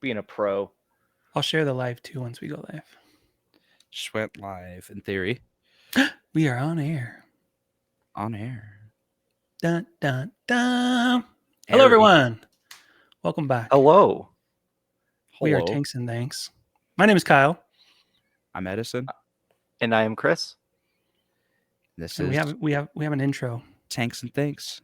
being a pro. I'll share the live too once we go live. Just went live in theory. We are on air. On air. Dun, dun, dun. Hello, everyone. Welcome back. Hello. We are Tanks and Thanks. My name is Kyle. I'm Edison. And I am Chris. This And is we have an intro. Tanks and Thanks.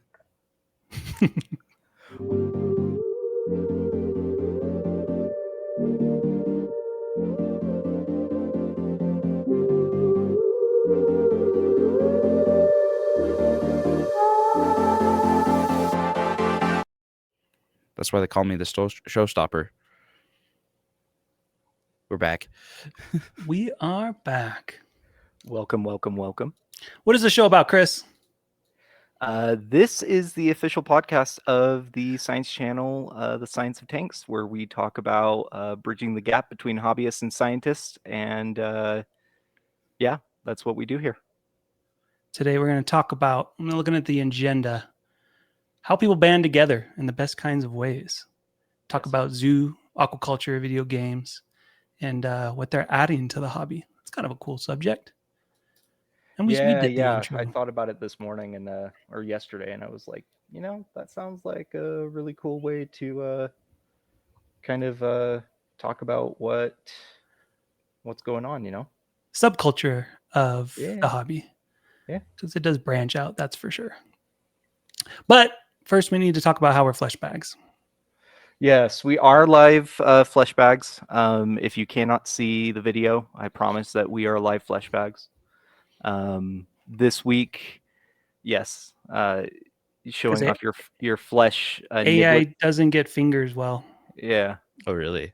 That's why they call me the showstopper. We're back. We are back. Welcome. What is the show about, Chris? This is the official podcast of the Science Channel, The Science of Tanks, where we talk about bridging the gap between hobbyists and scientists. And yeah, that's what we do here. Today we're going to talk about, I'm looking at the agenda, how people band together in the best kinds of ways. Talk about zoo, aquaculture, video games, and what they're adding to the hobby. It's kind of a cool subject. And we did the intro. I thought about it this morning or yesterday, and I was like, that sounds like a really cool way to kind of talk about what's going on, subculture of the hobby. Yeah, because it does branch out, that's for sure. But first, we need to talk about how we're flesh bags. Yes, we are live flesh bags. If you cannot see the video, I promise that we are live flesh bags. This week, yes, showing off your flesh. AI doesn't get fingers well. Yeah. Oh, really?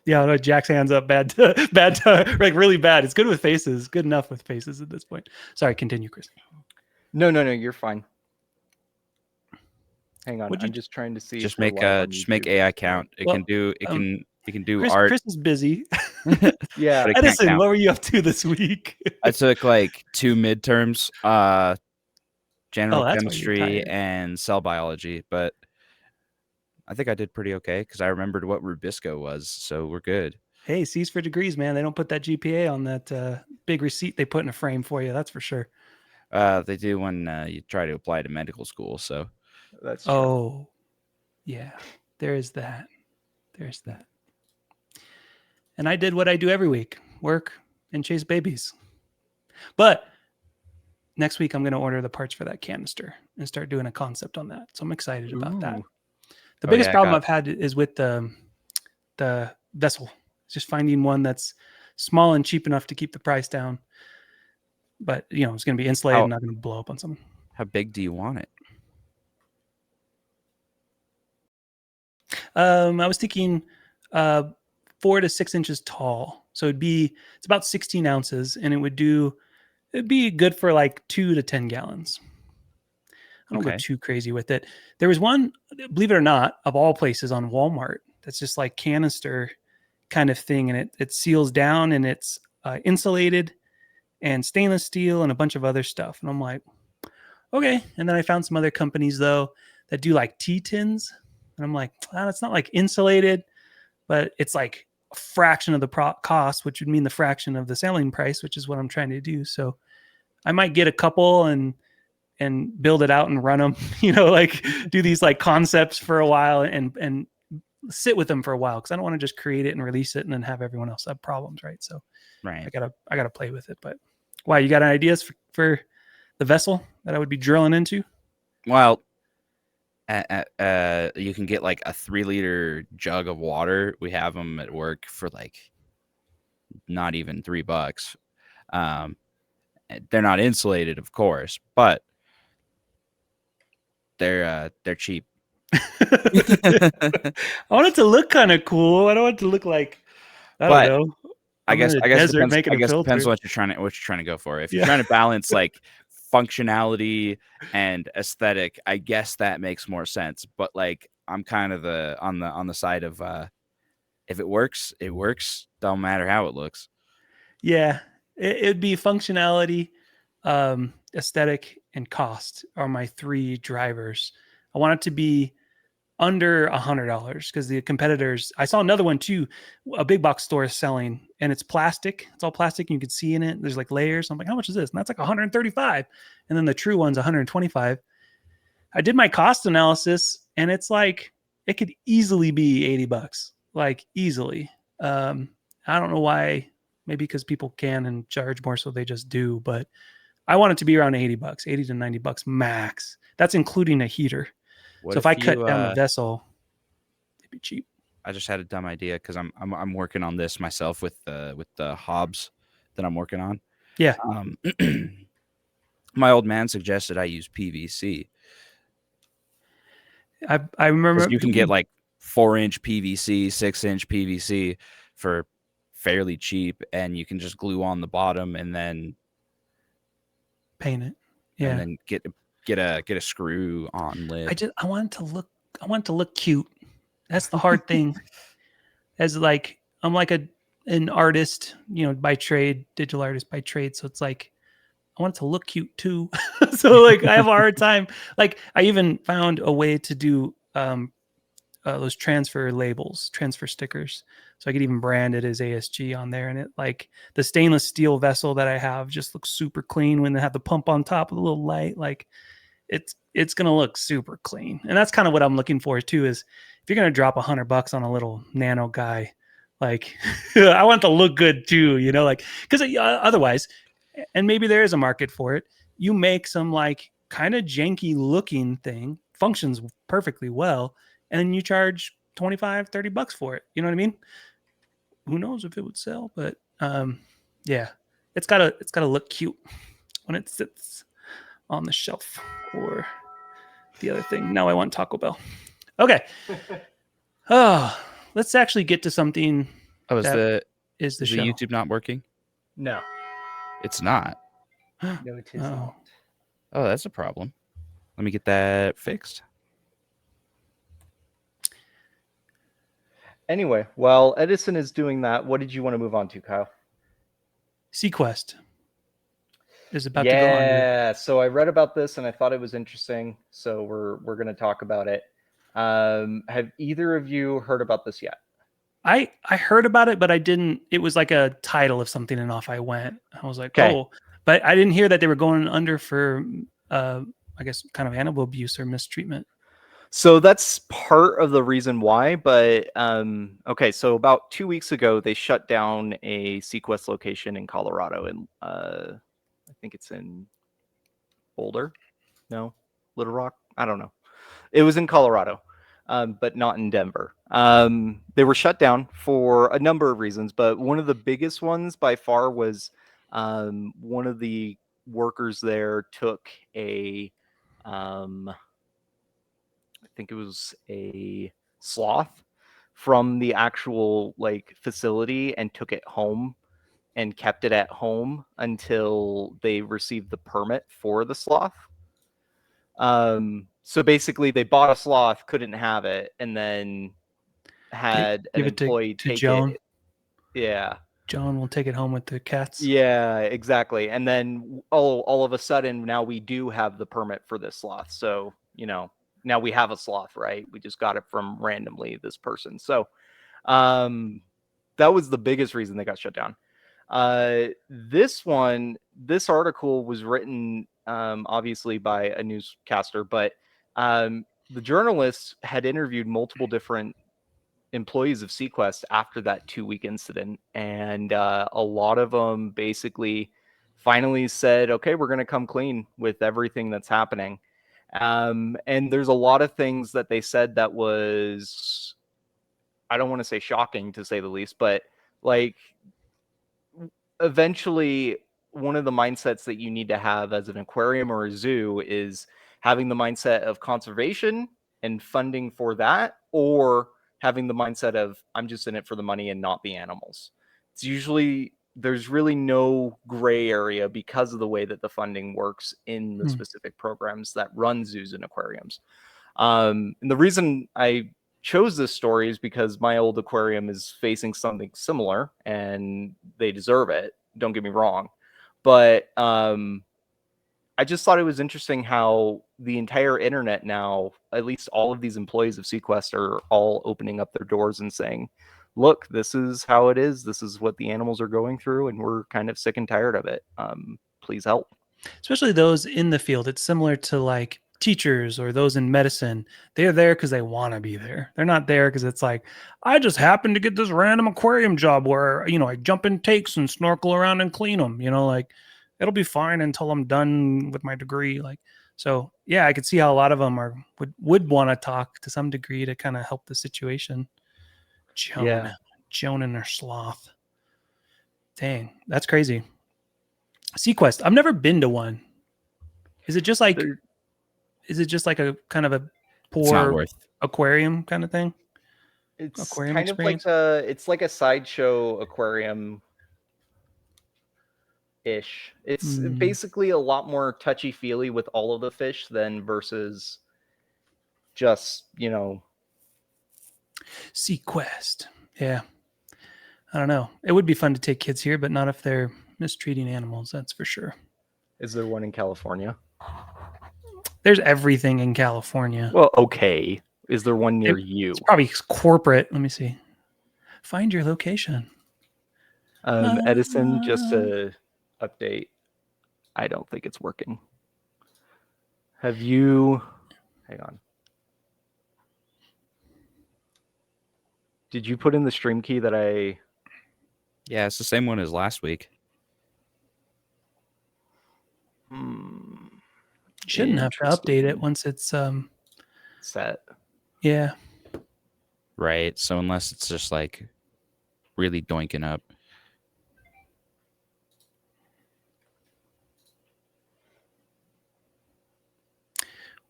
Yeah, no, Jack's hands up. Bad, like really bad. It's good with faces. Good enough with faces at this point. Sorry, continue, Chris. No, you're fine. Hang on, I'm just trying to see. Just make AI count. It can do art. Chris is busy. Yeah, Edison, what were you up to this week? I took like 2 midterms, general chemistry and cell biology, but I think I did pretty okay because I remembered what Rubisco was, so we're good. Hey, C's for degrees, man. They don't put that GPA on that big receipt they put in a frame for you. That's for sure. They do when you try to apply to medical school, so. That's true. Oh, yeah. There's that. And I did what I do every week, work and chase babies. But next week, I'm going to order the parts for that canister and start doing a concept on that. So I'm excited about that. The biggest problem I've had is with the vessel. It's just finding one that's small and cheap enough to keep the price down. But, it's going to be insulated and not going to blow up on something. How big do you want it? I was thinking 4 to 6 inches tall. So it's about 16 ounces, and it'd be good for like 2 to 10 gallons. I don't go too crazy with it. There was one, believe it or not, of all places on Walmart that's just like canister kind of thing, and it seals down, and it's insulated and stainless steel and a bunch of other stuff. And I'm like, okay. And then I found some other companies though that do like tea tins, and I'm like, it's not like insulated, but it's like a fraction of the cost, which would mean the fraction of the selling price, which is what I'm trying to do. So I might get a couple and build it out and run them, like do these like concepts for a while and sit with them for a while. Cause I don't want to just create it and release it and then have everyone else have problems. Right. So I gotta play with it. But why, you got any ideas for the vessel that I would be drilling into? Well, you can get like a 3-liter jug of water. We have them at work for like not even $3. They're not insulated, of course, but they're cheap. I want it to look kind of cool. I don't want it to look like, I don't know. I guess it depends on what you're trying to go for. If you're trying to balance like functionality and aesthetic, I guess that makes more sense. But like, I'm kind of on the side of if it works, it works. Don't matter how it looks. Yeah, it'd be functionality, aesthetic, and cost are my 3 drivers. I want it to be under $100 because the competitors, I saw another one too, a big box store is selling, and it's plastic. It's all plastic. And you can see in it. There's like layers. I'm like, how much is this? And that's like 135. And then the true one's 125. I did my cost analysis, and it's like, it could easily be $80, like easily. I don't know why. Maybe because people can and charge more, so they just do. But I want it to be around $80, 80 to $90 max. That's including a heater. So if I cut down the vessel, it'd be cheap. I just had a dumb idea because I'm working on this myself with the hobs that I'm working on. Yeah. My old man suggested I use PVC. I remember you can get like 4-inch PVC, 6-inch PVC for fairly cheap, and you can just glue on the bottom and then paint it. Yeah. And then get a screw on lid. I want it to look cute. That's the hard thing. As like, I'm like an artist, by trade, digital artist by trade. So it's like, I want it to look cute too. So like, I have a hard time. Like, I even found a way to do those transfer labels, transfer stickers. So I could even brand it as ASG on there. And it, like, the stainless steel vessel that I have just looks super clean when they have the pump on top with a little light. Like, it's going to look super clean. And that's kind of what I'm looking for too, is if you're going to drop $100 on a little nano guy, like, I want it to look good too, like, because otherwise, and maybe there is a market for it, you make some like kind of janky looking thing, functions perfectly well, and then you charge $25-$30 for it. You know what I mean? Who knows if it would sell, but yeah, it's gotta look cute when it sits on the shelf or the other thing. Now I want Taco Bell. Okay. Oh, let's actually get to something. Oh, is the show. YouTube not working? No, it's not. No, it is not. Oh, that's a problem. Let me get that fixed. Anyway, while Edison is doing that, what did you want to move on to, Kyle? SeaQuest is about to go under. Yeah, so I read about this and I thought it was interesting. So we're going to talk about it. Have either of you heard about this yet? I heard about it, but I didn't. It was like a title of something, and off I went. I was like, oh, but I didn't hear that they were going under for, I guess, kind of animal abuse or mistreatment. So that's part of the reason why. But okay, so about 2 weeks ago, they shut down a SeaQuest location in Colorado, and I think it's in Boulder, no, Little Rock. I don't know. It was in Colorado. But not in Denver. They were shut down for a number of reasons, but one of the biggest ones by far was one of the workers there took I think it was a sloth from the actual like facility and took it home and kept it at home until they received the permit for the sloth. So basically they bought a sloth, couldn't have it, and then had an employee take Joan. it. Yeah. Joan will take it home with the cats. Yeah, exactly. And then all of a sudden now we do have the permit for this sloth. So, now we have a sloth, right? We just got it from randomly this person. So that was the biggest reason they got shut down. This article was written obviously by a newscaster, but the journalists had interviewed multiple different employees of SeaQuest after that 2-week incident, and a lot of them basically finally said, okay, we're going to come clean with everything that's happening. And there's a lot of things that they said that was, I don't want to say shocking to say the least, but like eventually one of the mindsets that you need to have as an aquarium or a zoo is having the mindset of conservation and funding for that, or having the mindset of I'm just in it for the money and not the animals. It's usually, there's really no gray area because of the way that the funding works in the specific programs that run zoos and aquariums. And the reason I chose this story is because my old aquarium is facing something similar and they deserve it. Don't get me wrong. But I just thought it was interesting how the entire internet now, at least all of these employees of SeaQuest, are all opening up their doors and saying, look, this is how it is. This is what the animals are going through, and we're kind of sick and tired of it. Please help. Especially those in the field. It's similar to like teachers or those in medicine. They're there because they want to be there. They're not there because it's like, I just happened to get this random aquarium job where, I jump in tanks and snorkel around and clean them, like it'll be fine until I'm done with my degree. Like, so yeah, I could see how a lot of them would want to talk to some degree to kind of help the situation. Joan and her sloth. Dang, that's crazy. SeaQuest. I've never been to one. Is it just like a kind of a poor aquarium kind of thing? It's aquarium kind experience? It's like a sideshow aquarium ish. It's basically a lot more touchy feely with all of the fish than versus just, SeaQuest. Yeah. I don't know. It would be fun to take kids here, but not if they're mistreating animals. That's for sure. Is there one in California? There's everything in California. Well, okay. Is there one near you? It's probably corporate. Let me see. Find your location. Edison, just to update, I don't think it's working. Have you... Hang on. Did you put in the stream key that I... Yeah, it's the same one as last week. Shouldn't have to update it once it's set. Yeah. Right. So unless it's just like really doinking up.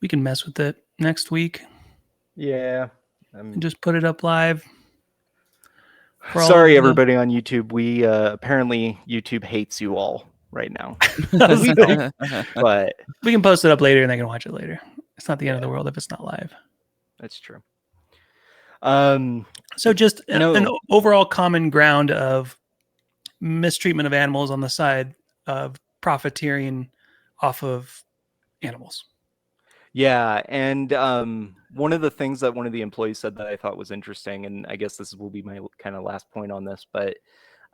We can mess with it next week. Yeah. And just put it up live. Sorry, everybody on YouTube. We apparently YouTube hates you all right now. But we can post it up later and they can watch it later. It's not the end of the world if it's not live. That's true. So just an overall common ground of mistreatment of animals on the side of profiteering off of animals. Yeah, and one of the things that one of the employees said that I thought was interesting, and I guess this will be my kind of last point on this, but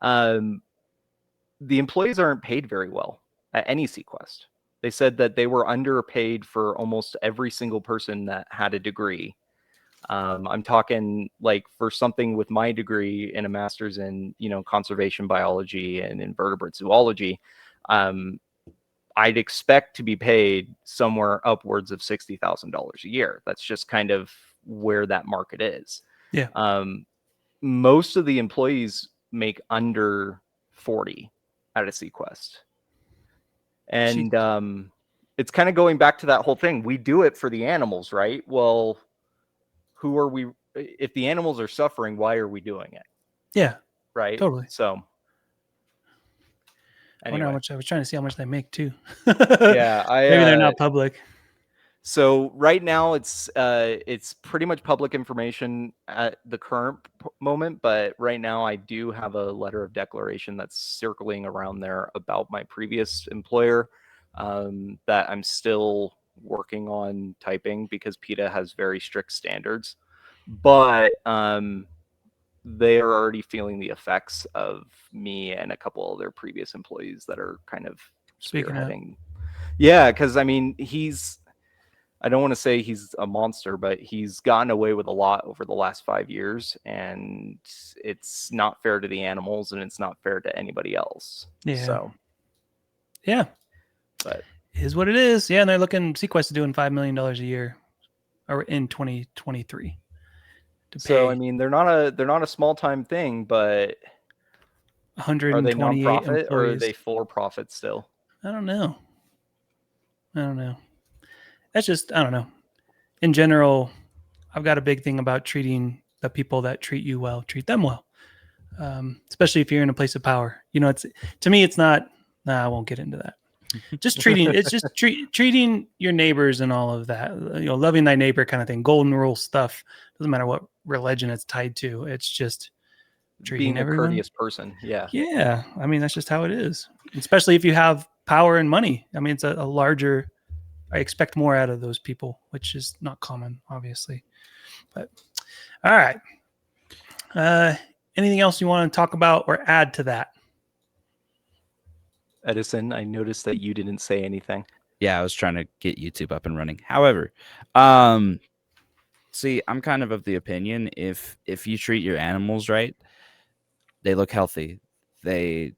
the employees aren't paid very well at any SeaQuest. They said that they were underpaid for almost every single person that had a degree. I'm talking like for something with my degree and a master's in, conservation biology and invertebrate zoology, I'd expect to be paid somewhere upwards of $60,000 a year. That's just kind of where that market is. Yeah. Most of the employees make under 40 at a SeaQuest. And it's kind of going back to that whole thing. We do it for the animals, right? Well, who are we? If the animals are suffering, why are we doing it? Yeah. Right. Totally. So. Anyway. I wonder how much. I was trying to see how much they make too. Yeah, maybe they're not public. So right now it's pretty much public information at the current moment, but right now I do have a letter of declaration that's circling around there about my previous employer that I'm still working on typing because PETA has very strict standards, but they are already feeling the effects of me and a couple of their previous employees that are kind of spearheading. Yeah, because I mean I don't want to say he's a monster, but he's gotten away with a lot over the last 5 years, and it's not fair to the animals, and it's not fair to anybody else. Yeah. So. Yeah. But it is what it is. Yeah, and they're looking. SeaQuest is doing $5 million a year, or in 2023. So I mean, they're not a small time thing, but 128 are they nonprofit employees. or are they for profit still? I don't know. That's just, I don't know. In general, I've got a big thing about treating the people that treat you well, treat them well. Especially if you're in a place of power. It's to me, it's not. I won't get into that. Just treating your neighbors and all of that. Loving thy neighbor kind of thing. Golden rule stuff. Doesn't matter what religion it's tied to. It's just treating being a everyone. Courteous person. Yeah. Yeah. I mean, that's just how it is. Especially if you have power and money. I mean, it's a larger. I expect more out of those people, which is not common, obviously. But all right. Anything else you want to talk about or add to that? Edison, I noticed that you didn't say anything. Yeah, I was trying to get YouTube up and running. However, see, I'm kind of the opinion if you treat your animals right, they look healthy. They,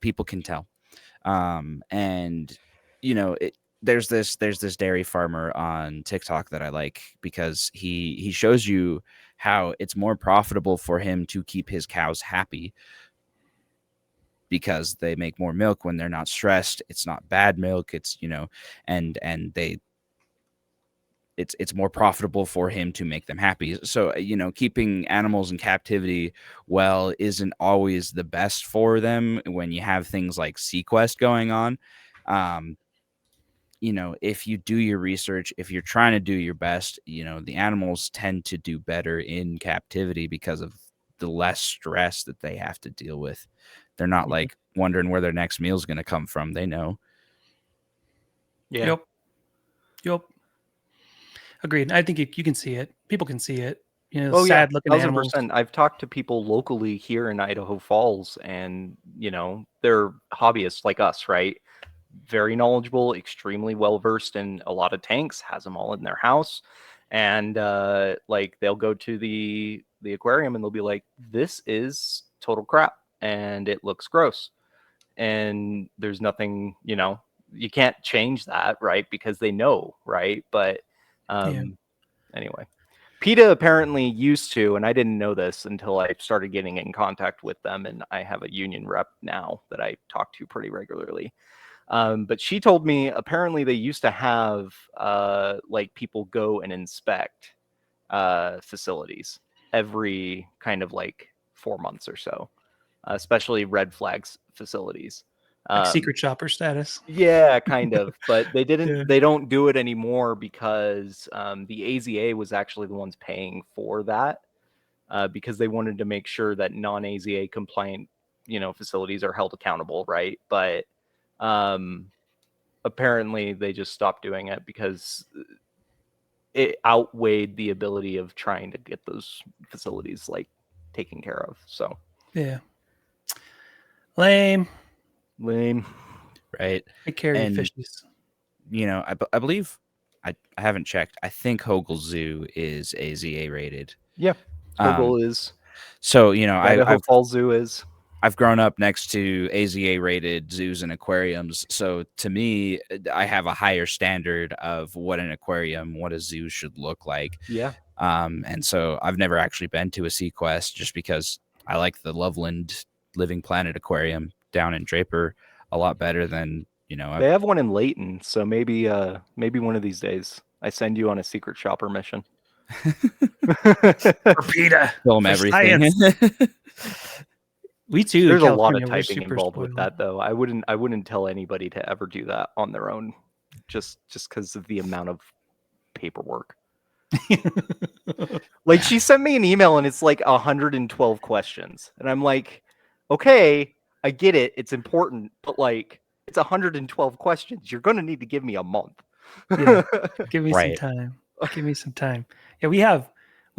people can tell. And there's this dairy farmer on TikTok that I like because he shows you how it's more profitable for him to keep his cows happy because they make more milk when they're not stressed. It's not bad milk. It's, and they, it's more profitable for him to make them happy. So, keeping animals in captivity, well, isn't always the best for them when you have things like SeaQuest going on. If you do your research, if you're trying to do your best, the animals tend to do better in captivity because of the less stress that they have to deal with. They're not like wondering where their next meal is going to come from. They know. Yeah. Yep. Agreed. I think you can see it. People can see it. Sad looking 1000%. animals. I've talked to people locally here in Idaho Falls, and they're hobbyists like us, right? Very knowledgeable, extremely well versed in a lot of tanks, has them all in their house, and like they'll go to the aquarium and they'll be like, "This is total crap, and it looks gross," and there's nothing, you can't change that, right? Because they know, right? But anyway, PETA apparently used to, and I didn't know this until I started getting in contact with them, and I have a union rep now that I talk to pretty regularly. But she told me apparently they used to have like people go and inspect facilities every kind of like 4 months or so, especially red flags facilities. Like secret shopper status. Yeah, kind of, but they didn't. They don't do it anymore because the AZA was actually the ones paying for that because they wanted to make sure that non-AZA compliant, facilities are held accountable, right? But apparently they just stopped doing it because it outweighed the ability of trying to get those facilities like taken care of. So yeah, lame. Right. Take care of your fishies. I believe I haven't checked. I think Hogle Zoo is AZA rated. Yeah, Hogle is. So Idaho Falls Zoo is. I've grown up next to AZA rated zoos and aquariums. So to me, I have a higher standard of what an aquarium, what a zoo should look like. Yeah. And so I've never actually been to a SeaQuest just because I like the Loveland Living Planet Aquarium down in Draper a lot better than, they have one in Layton. So maybe one of these days I send you on a secret shopper mission. For PETA. Film everything. We too. There's a lot of typing involved with that, though. I wouldn't tell anybody to ever do that on their own, just because of the amount of paperwork. Like she sent me an email and it's like 112 questions, and I'm like, okay, I get it, it's important, but like it's 112 questions. You're gonna need to give me a month. Yeah, give me some time. Give me some time. Yeah, we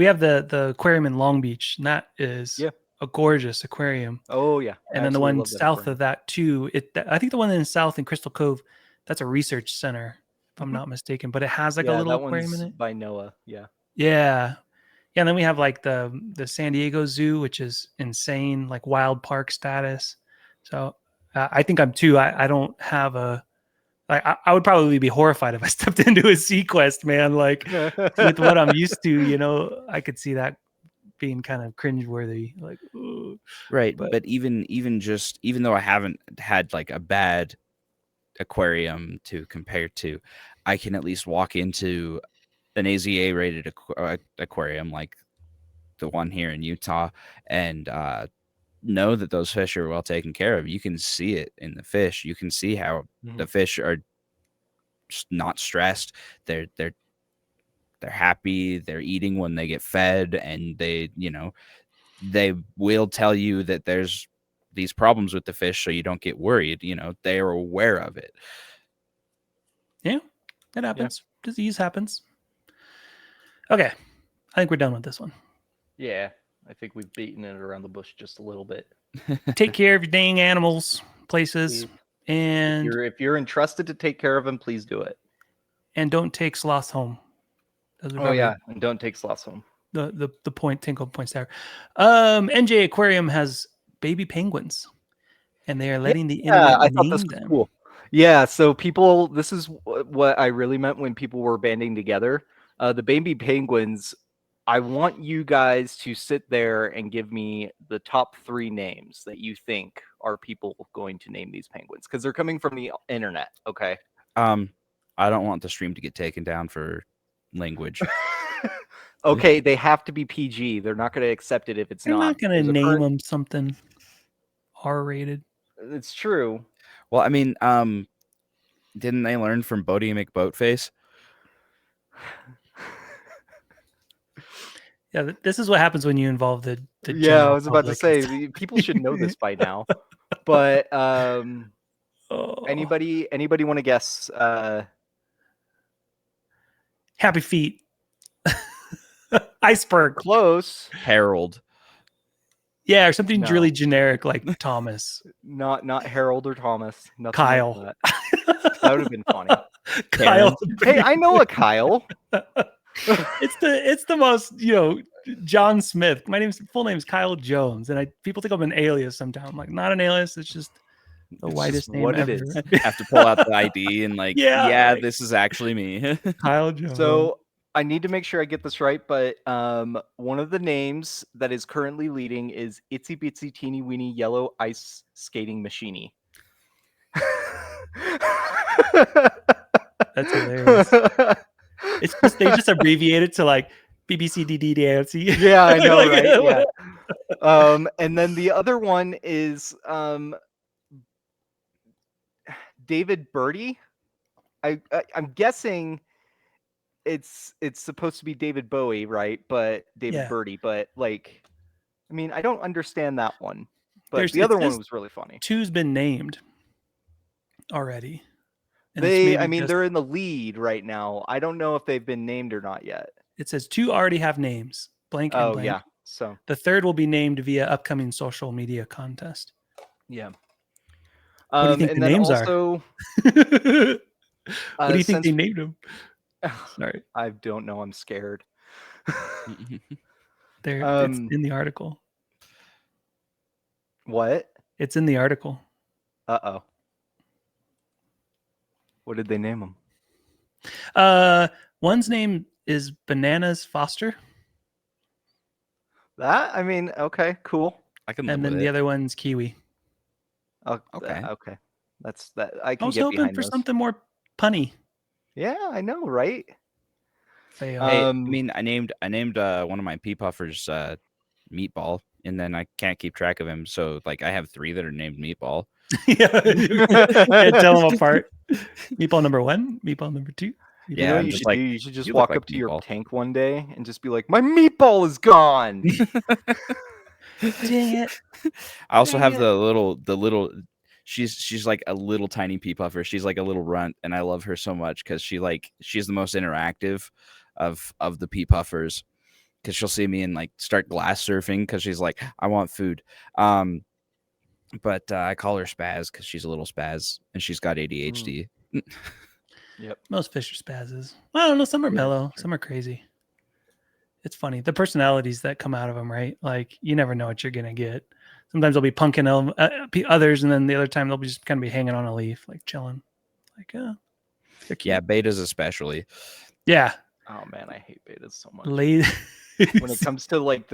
have the aquarium in Long Beach, and that is a gorgeous aquarium. Oh yeah, and then the one south of that too. I think the one in the south in Crystal Cove, that's a research center, if I'm not mistaken. But it has like a little aquarium in it. By NOAA, yeah. Yeah. And then we have like the San Diego Zoo, which is insane, like wild park status. So I think I'm too. I don't have a. I would probably be horrified if I stepped into a SeaQuest, man. Like with what I'm used to, I could see that being kind of cringeworthy, like ooh. Right. But even though I haven't had like a bad aquarium to compare to, I can at least walk into an AZA rated aquarium like the one here in Utah and know that those fish are well taken care of. You can see it in the fish. You can see how the fish are not stressed. They're happy. They're eating when they get fed, and they will tell you that there's these problems with the fish so you don't get worried. They are aware of it. Yeah, it happens. Yeah. Disease happens. Okay, I think we're done with this one. Yeah, I think we've beaten it around the bush just a little bit. Take care of your dang animals, places, and if you're entrusted to take care of them, please do it. And don't take sloths home. And don't take sloths home. The point, Tinkle points there. NJ Aquarium has baby penguins, and they are letting the internet name them. Cool. Yeah, so people, this is what I really meant when people were banding together. The baby penguins, I want you guys to sit there and give me the top 3 names that you think are people going to name these penguins, because they're coming from the internet. Okay. I don't want the stream to get taken down for language. Okay, they have to be PG. They're not going to accept it if it's not. They're not going to name them something R-rated. It's true. Well, I mean, didn't they learn from Bodie McBoatface? Yeah, this is what happens when you involve the I was about to say, people should know this by now. But anybody want to guess? Happy Feet. Iceberg. Close. Harold. Yeah, or something really generic like Thomas. Not Harold or Thomas. Kyle. Like that would have been funny. Kyle. Hey, I know a Kyle. It's the most, John Smith. My full name is Kyle Jones, and people think I'm an alias sometimes. I'm like, not an alias. It's just the whitest name ever. It is. Have to pull out the ID and this is actually me. Kyle Jones. So I need to make sure I get this right, but one of the names that is currently leading is Itsy Bitsy Teeny Weeny Yellow Ice Skating Machine. That's hilarious. It's just they just abbreviate it to like BBCDDDANC. Yeah, I know, right? Yeah. And then the other one is David Birdie. I'm guessing it's supposed to be David Bowie, right? But David Birdie. But like, I mean, I don't understand that one. But the other one was really funny. 2's been named already. And they're in the lead right now. I don't know if they've been named or not yet. It says 2 already have names. Blank and blank. Yeah. So the 3rd will be named via upcoming social media contest. Yeah. What do you think the names are? What do you think they named them? Sorry. I don't know. I'm scared. It's in the article. What? It's in the article. Uh-oh. What did they name them? One's name is Bananas Foster. That? I mean, okay, cool. I can. And then the other one's Kiwi. Oh, okay. Okay. That's that. I was hoping for something more punny. Yeah, I know, right? Hey, I mean, I named one of my pea puffers Meatball, and then I can't keep track of him. So like, I have 3 that are named Meatball. Yeah, tell them apart. Meatball number 1, meatball number 2. Yeah, you should just walk up to your tank one day and just be like, "My meatball is gone." Dang it! I also have the little. She's like a little tiny pea puffer. She's like a little runt, and I love her so much because she's the most interactive of the pea puffers. Because she'll see me and like start glass surfing because she's like, "I want food." But I call her Spaz because she's a little spaz and she's got ADHD. Yep. Most fish are spazzes. Well, I don't know. Some are mellow. Some are crazy. It's funny. The personalities that come out of them, right? Like, you never know what you're going to get. Sometimes they'll be punking others, and then the other time they'll be just kind of be hanging on a leaf, like chilling. Like, yeah, betas especially. Yeah. Oh, man, I hate betas so much. When it comes to like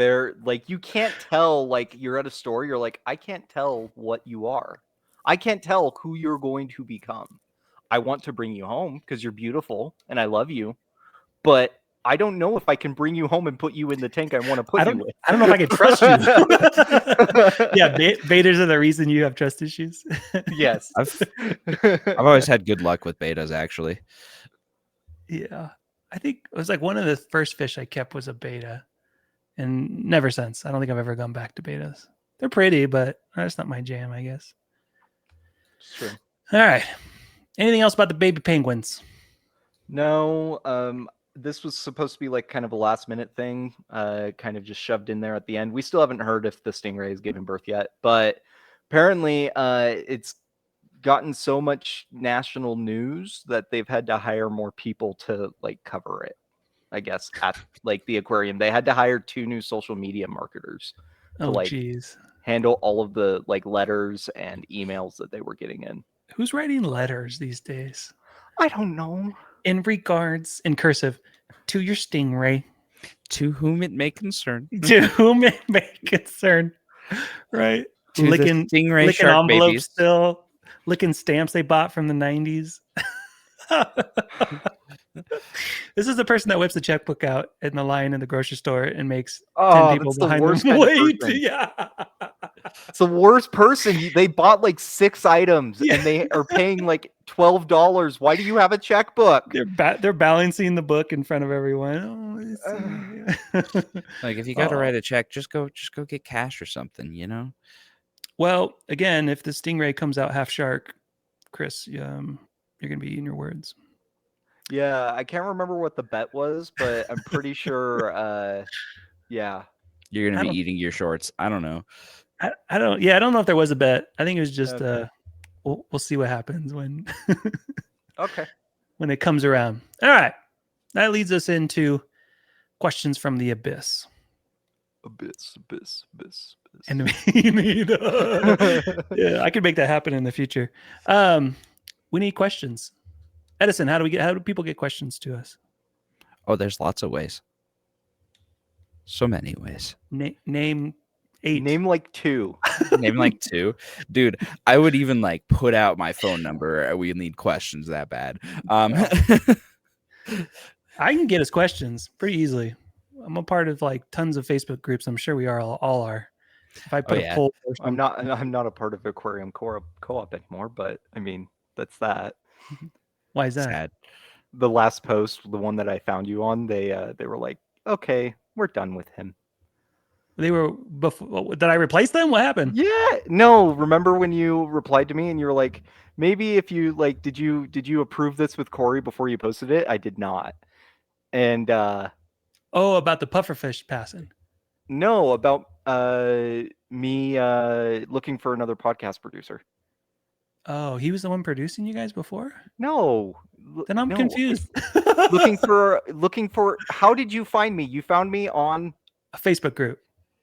you can't tell, like you're at a store, you're like, I can't tell what you are. I can't tell who you're going to become. I want to bring you home because you're beautiful and I love you, but I don't know if I can bring you home and put you in the tank I want to put you with. I don't know if I can trust you. Yeah, betas are the reason you have trust issues. Yes. I've always had good luck with betas, actually. Yeah. I think it was like one of the first fish I kept was a beta, and never since. I don't think I've ever gone back to betas. They're pretty, but that's not my jam, I guess. Sure. All right. Anything else about the baby penguins? No. This was supposed to be like kind of a last minute thing, kind of just shoved in there at the end. We still haven't heard if the stingray has given birth yet, but apparently it's gotten so much national news that they've had to hire more people to like cover it. I guess at like the aquarium, they had to hire 2 new social media marketers to geez. handle all of the like letters and emails that they were getting in. Who's writing letters these days? I don't know. In regards, in cursive, to your stingray. To whom it may concern. To whom it may concern. Right? To licking the stingray licking shark envelopes babies. still. Licking stamps they bought from the 90s. This is the person that whips the checkbook out in the line in the grocery store and makes 10 people behind them wait. Yeah. It's the worst person. They bought like 6 items and they are paying like $12. Why do you have a checkbook? They're balancing the book in front of everyone. Like if you got to write a check, just go get cash or something, you know? Well, again, if the stingray comes out half shark, Chris, you're going to be eating your words. Yeah, I can't remember what the bet was, but I'm pretty sure, yeah. You're going to be eating your shorts. I don't know. I don't know if there was a bet. I think it was just, we'll see what happens when, okay, when it comes around. All right. That leads us into questions from the abyss. Abyss. And we need, yeah, I could make that happen in the future. We need questions. Edison, how do people get questions to us? Oh, there's lots of ways. So many ways. Name 8. Name like 2. Name like 2. Dude, I would even like put out my phone number. We need questions that bad. I can get us questions pretty easily. I'm a part of like tons of Facebook groups. I'm sure we all are. If I put a poll, I'm not a part of Aquarium Co-op anymore, but I mean that's that. Why is that? Sad. The last post, the one that I found you on, they were like, okay, we're done with him. They were before. Did I replace them? What happened? Yeah, no. Remember when you replied to me and you were like, maybe if you like, did you approve this with Corey before you posted it? I did not. And about the pufferfish passing. No, about me looking for another podcast producer. Oh, he was the one producing you guys before? No. Then I'm confused. looking for how did you find me? You found me on a Facebook group.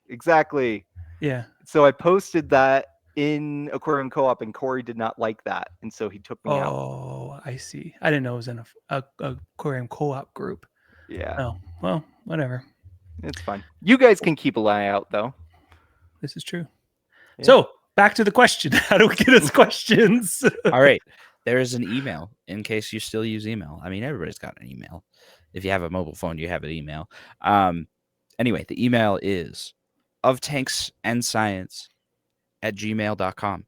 Exactly. Yeah. So I posted that in Aquarium Co-op and Corey did not like that. And so he took me out. Oh, I see. I didn't know it was in a Aquarium Co-op group. Yeah. Oh, well, whatever. It's fine. You guys can keep an eye out though. This is true. Yeah. So back to the question. How do we get us questions? All right. There is an email in case you still use email. I mean, everybody's got an email. If you have a mobile phone, you have an email. Anyway, the email is oftanksandscience@gmail.com.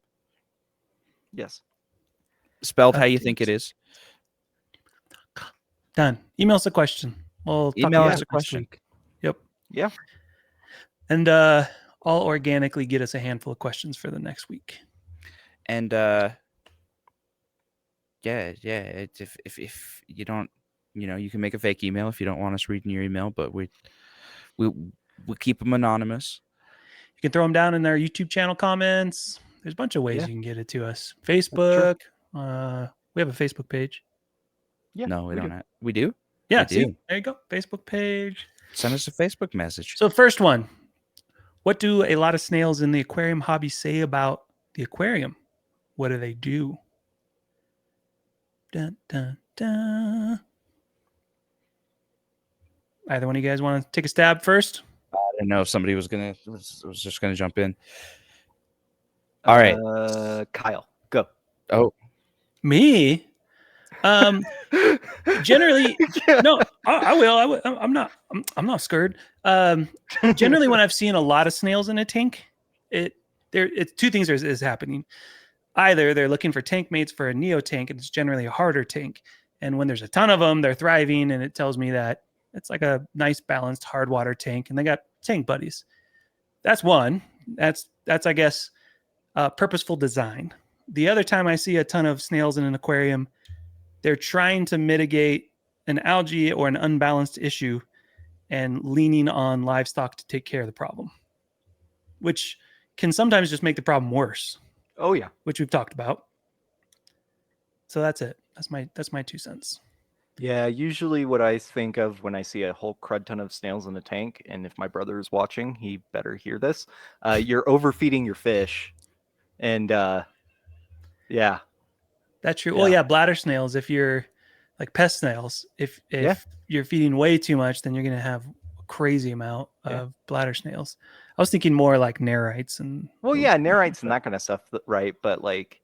Yes. Spelled how you think it is. Done. Email us a question. We'll email us a question. Week. Yep. Yeah. And I'll organically get us a handful of questions for the next week. And if you don't, you can make a fake email if you don't want us reading your email, but we keep them anonymous. You can throw them down in our YouTube channel comments. There's a bunch of ways you can get it to us. Facebook. We have a Facebook page. Yeah. No, we don't. We do? Yeah. See, there you go. Facebook page. Send us a Facebook message. So first one, what do a lot of snails in the aquarium hobby say about the aquarium? What do they do? Dun, dun, dun. Either one of you guys want to take a stab first? I didn't know if somebody was just gonna jump in. All right, Kyle, go. Oh, me? Generally, no. I will. I'm not scared. Generally, when I've seen a lot of snails in a tank, it's 2 things is happening. Either they're looking for tank mates for a neo tank, and it's generally a harder tank. And when there's a ton of them, they're thriving, and it tells me that it's like a nice balanced hard water tank, and they got tank buddies. That's one. That's that's I guess purposeful design. The other time I see a ton of snails in an aquarium, they're trying to mitigate an algae or an unbalanced issue and leaning on livestock to take care of the problem, which can sometimes just make the problem worse. Oh yeah, which we've talked about. So that's it. That's my 2 cents. Yeah, usually what I think of when I see a whole crud ton of snails in a tank, and if my brother is watching, he better hear this. You're overfeeding your fish, and yeah, That's true. yeah, Well, yeah, bladder snails. If you're like pest snails, if yeah, you're feeding way too much, then you're gonna have a crazy amount of bladder snails. I was thinking more like nerites and. Well, yeah, nerites and that kind of stuff, right? But like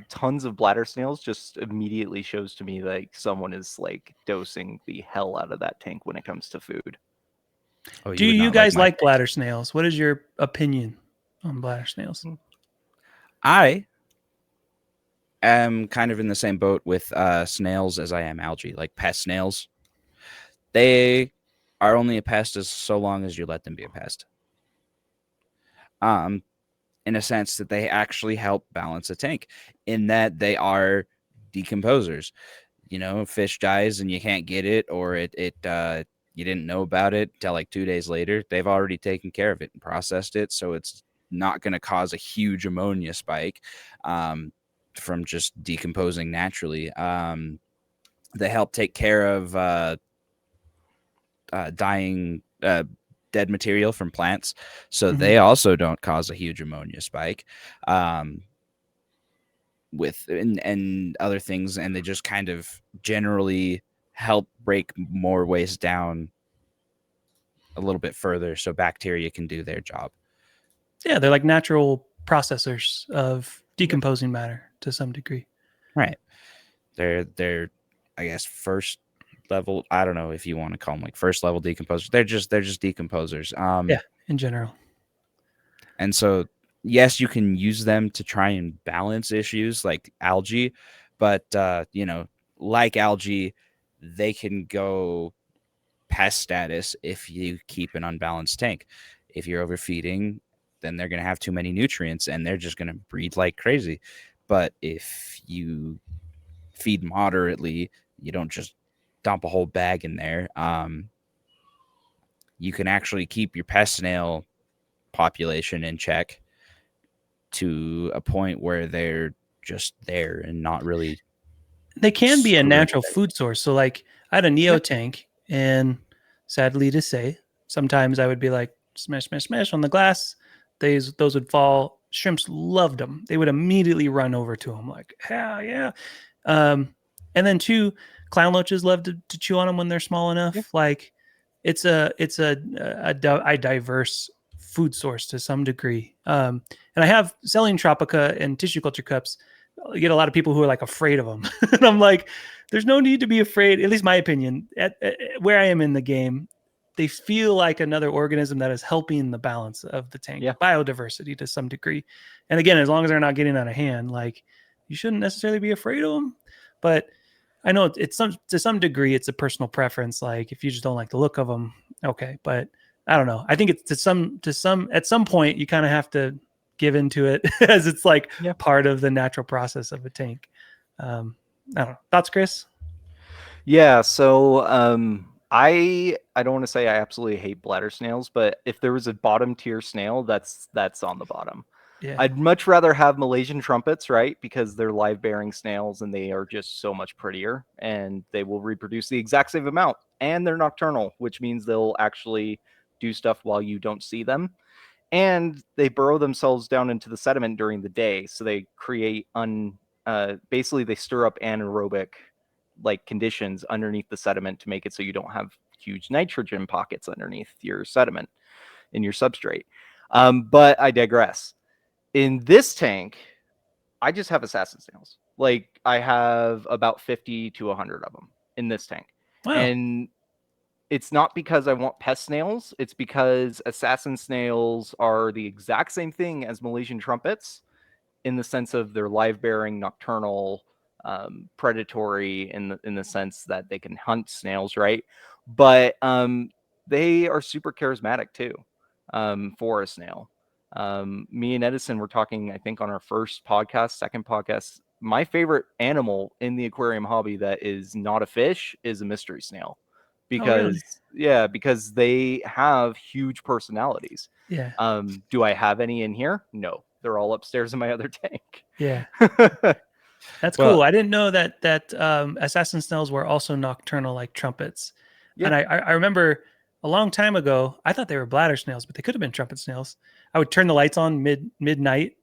tons of bladder snails just immediately shows to me like someone is like dosing the hell out of that tank when it comes to food. Oh, do you guys like bladder snails? What is your opinion on bladder snails? I am kind of in the same boat with snails as I am algae, like pest snails. They are only a pest as so long as you let them be a pest. In a sense that they actually help balance a tank, in that they are decomposers. You know, a fish dies and you can't get it, or it you didn't know about it till like 2 days later. They've already taken care of it and processed it, so it's not going to cause a huge ammonia spike from just decomposing naturally. They help take care of dying dead material from plants, so they also don't cause a huge ammonia spike with and other things, and they just kind of generally help break more waste down a little bit further so bacteria can do their job. Yeah, they're like natural processors of decomposing matter to some degree. Right. They're I guess first level, I don't know if you want to call them like first level decomposers. They're just decomposers. Yeah, in general. And so yes, you can use them to try and balance issues like algae, but you know, like algae, they can go pest status if you keep an unbalanced tank. If you're overfeeding, then they're going to have too many nutrients and they're just going to breed like crazy. But if you feed moderately, you don't just dump a whole bag in there. You can actually keep your pest snail population in check to a point where they're just there and not really. They can be a natural food source. So like I had a Neo tank, and sadly to say, sometimes I would be like smash, smash, smash on the glass. Those would fall. Shrimps loved them. They would immediately run over to them like, hell yeah. And then 2, clown loaches love to chew on them when they're small enough. Like it's a diverse food source to some degree. And I have selling Tropica and tissue culture cups. I get a lot of people who are like afraid of them. And I'm like, there's no need to be afraid. At least my opinion, at where I am in the game, they feel like another organism that is helping the balance of the tank, biodiversity to some degree. And again, as long as they're not getting out of hand, like you shouldn't necessarily be afraid of them. But I know it's to some degree, it's a personal preference. Like if you just don't like the look of them, okay. But I don't know. I think it's at some point you kind of have to give into it as it's like part of the natural process of a tank. I don't know. Thoughts, Chris? Yeah. So I don't want to say I absolutely hate bladder snails, but if there was a bottom tier snail, that's on the bottom. Yeah. I'd much rather have Malaysian trumpets, right? Because they're live bearing snails and they are just so much prettier and they will reproduce the exact same amount. And they're nocturnal, which means they'll actually do stuff while you don't see them. And they burrow themselves down into the sediment during the day. So they create basically they stir up anaerobic like conditions underneath the sediment to make it so you don't have huge nitrogen pockets underneath your sediment in your substrate. But I digress. In this tank, I just have assassin snails. Like I have about 50 to 100 of them in this tank. Wow. And it's not because I want pest snails. It's because assassin snails are the exact same thing as Malaysian trumpets in the sense of they're live bearing, nocturnal, predatory in the sense that they can hunt snails, right? But they are super charismatic too for a snail. Me and Edison were talking, I think, on our first podcast, second podcast. My favorite animal in the aquarium hobby that is not a fish is a mystery snail, because because they have huge personalities. Yeah. Do I have any in here? No, they're all upstairs in my other tank. Yeah. That's cool. I didn't know that assassin snails were also nocturnal like trumpets. Yeah. And I remember a long time ago, I thought they were bladder snails, but they could have been trumpet snails. I would turn the lights on midnight.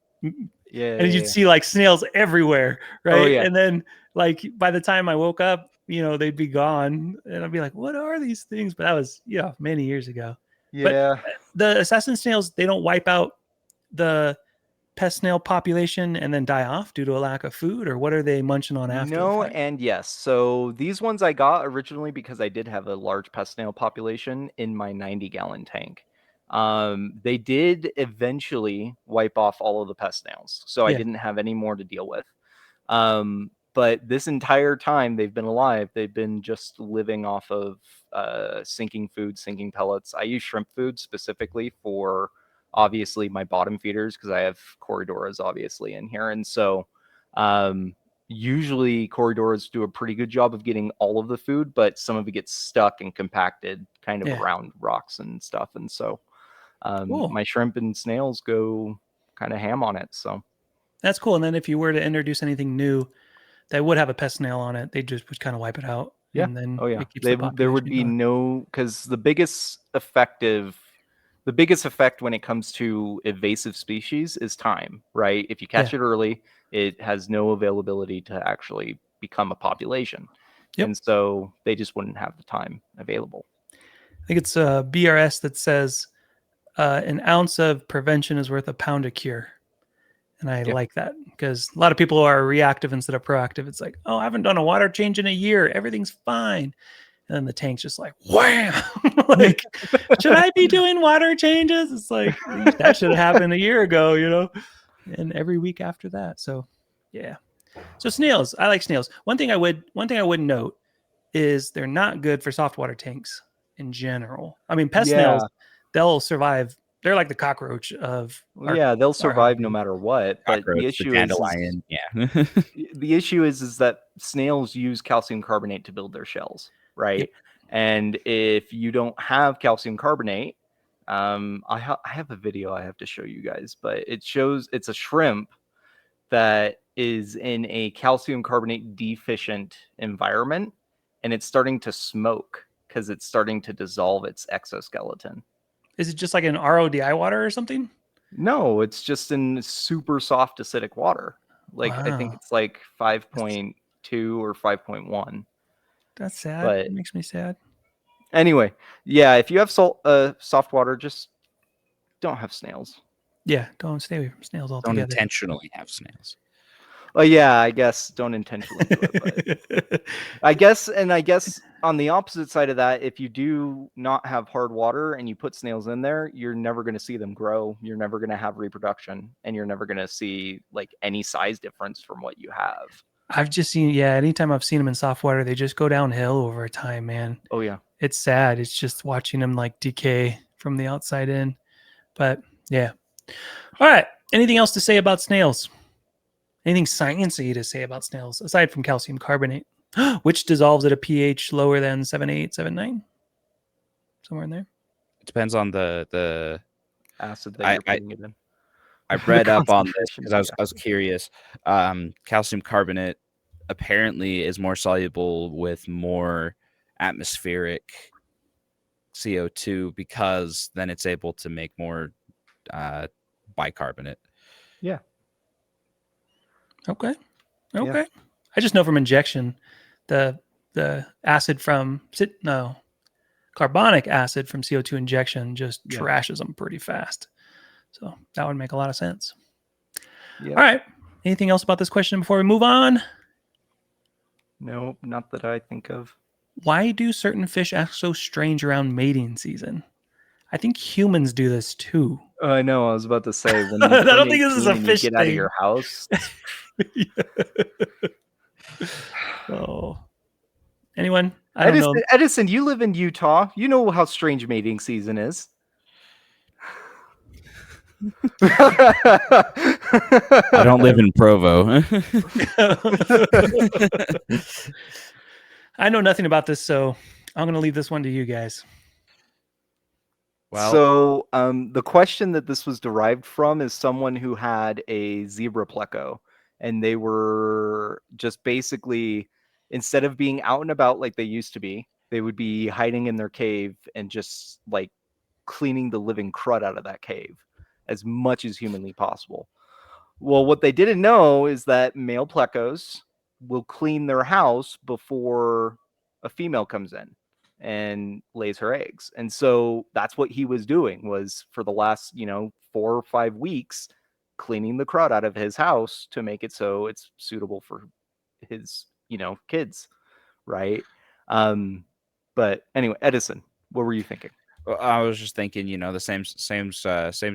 Yeah. And you'd see like snails everywhere, right? Oh, yeah. And then like by the time I woke up, they'd be gone. And I'd be like, what are these things? But that was, many years ago. Yeah. But the assassin snails, they don't wipe out the pest snail population and then die off due to a lack of food, or what are they munching on after? No and yes. So these ones I got originally because I did have a large pest snail population in my 90-gallon tank. They did eventually wipe off all of the pest snails, so I didn't have any more to deal with. But this entire time they've been alive, they've been just living off of sinking food, sinking pellets. I use shrimp food specifically for obviously my bottom feeders because I have Corridoras obviously in here, and so usually Corridoras do a pretty good job of getting all of the food, but some of it gets stuck and compacted kind of around rocks and stuff, and so my shrimp and snails go kind of ham on it. So that's cool. And then if you were to introduce anything new that would have a pest snail on it, they just would kind of wipe it out. Yeah. And then it keeps there would be going. No, because the biggest effect when it comes to invasive species is time, right? If you catch it early, it has no availability to actually become a population. And so they just wouldn't have the time available. I think it's BRS that says an ounce of prevention is worth a pound of cure. And I like that because a lot of people are reactive instead of proactive. It's like, oh, I haven't done a water change in a year. Everything's fine. And then the tank's just like, wham! Like, should I be doing water changes? It's like, that should have happened a year ago, and every week after that. So, yeah. So snails, I like snails. One thing I would note is they're not good for soft water tanks in general. I mean, pest snails, they'll survive. They're like the cockroach of. They'll survive no matter what. But the issue the issue is that snails use calcium carbonate to build their shells, right? Yep. And if you don't have calcium carbonate, I have a video I have to show you guys, but it shows it's a shrimp that is in a calcium carbonate deficient environment, and it's starting to smoke because it's starting to dissolve its exoskeleton. Is it just like an RODI water or something? No, it's just in super soft acidic water. Like I think it's like 5.2 or 5.1. That's sad. But it makes me sad. Anyway, if you have soft water, just don't have snails. Yeah, don't stay away from snails altogether. Don't intentionally have snails. Oh yeah, I guess don't intentionally do it. But I guess on the opposite side of that, if you do not have hard water and you put snails in there, you're never going to see them grow. You're never going to have reproduction, and you're never going to see like any size difference from what you have. I've just seen, anytime I've seen them in soft water, they just go downhill over time, man. Oh yeah. It's sad. It's just watching them like decay from the outside in. But yeah. All right. Anything else to say about snails? Anything sciencey to say about snails aside from calcium carbonate, which dissolves at a pH lower than 7.8, 7.9? Somewhere in there. It depends on the acid that you're putting it in. I read up on this because I was curious. Calcium carbonate apparently is more soluble with more atmospheric CO2 because then it's able to make more bicarbonate. Yeah. Okay. Yeah. I just know from injection, the acid from carbonic acid from CO2 injection just trashes them pretty fast. So that would make a lot of sense. Yep. All right. Anything else about this question before we move on? No, not that I think of. Why do certain fish act so strange around mating season? I think humans do this too. I know. I was about to say. When I don't think this is a fish thing. Get out of your house. Oh. Anyone? I don't know. Edison, you live in Utah. You know how strange mating season is. I don't live in Provo. I know nothing about this, so I'm going to leave this one to you guys. Well, so the question that this was derived from is someone who had a zebra pleco, and they were just basically, instead of being out and about like they used to be, they would be hiding in their cave and just like cleaning the living crud out of that cave as much as humanly possible. Well, what they didn't know is that male plecos will clean their house before a female comes in and lays her eggs. And so that's what he was doing, was for the last, 4 or 5 weeks cleaning the crud out of his house to make it so it's suitable for his, kids, right? But anyway, Edison, what were you thinking? Well, I was just thinking, the same's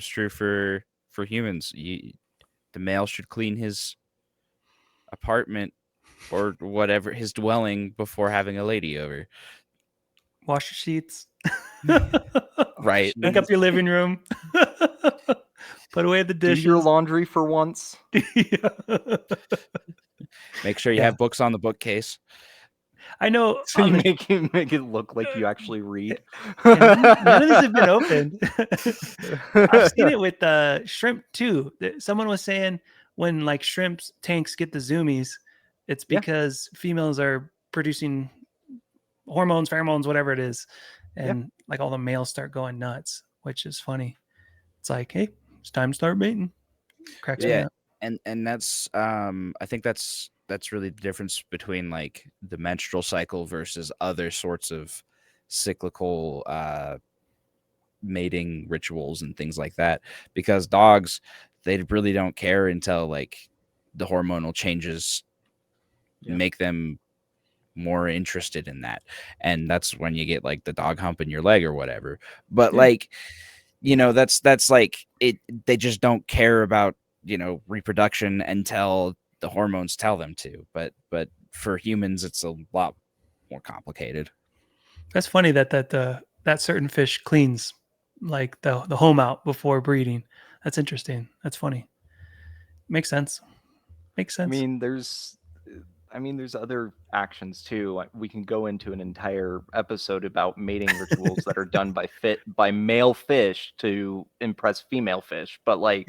true for humans. The male should clean his apartment or whatever, his dwelling, before having a lady over. Wash your sheets. Right. Clean up your living room. Put away the dishes. Do your laundry for once. Make sure you have books on the bookcase. I know. So you make it look like you actually read. None of these have been opened. I've seen it with shrimp too. Someone was saying when like shrimp tanks get the zoomies, it's because females are producing hormones, pheromones, whatever it is, and like all the males start going nuts, which is funny. It's like, hey, it's time to start mating. Cracks me up. And that's I think that's really the difference between like the menstrual cycle versus other sorts of cyclical mating rituals and things like that, because dogs, they really don't care until like the hormonal changes make them more interested in that, and that's when you get like the dog hump in your leg or whatever. But like, that's like it, they just don't care about reproduction until the hormones tell them to. But for humans, it's a lot more complicated. That's funny that certain fish cleans like the home out before breeding. That's interesting. That's funny. Makes sense. I mean, there's other actions too. Like, we can go into an entire episode about mating rituals that are done by male fish to impress female fish. But like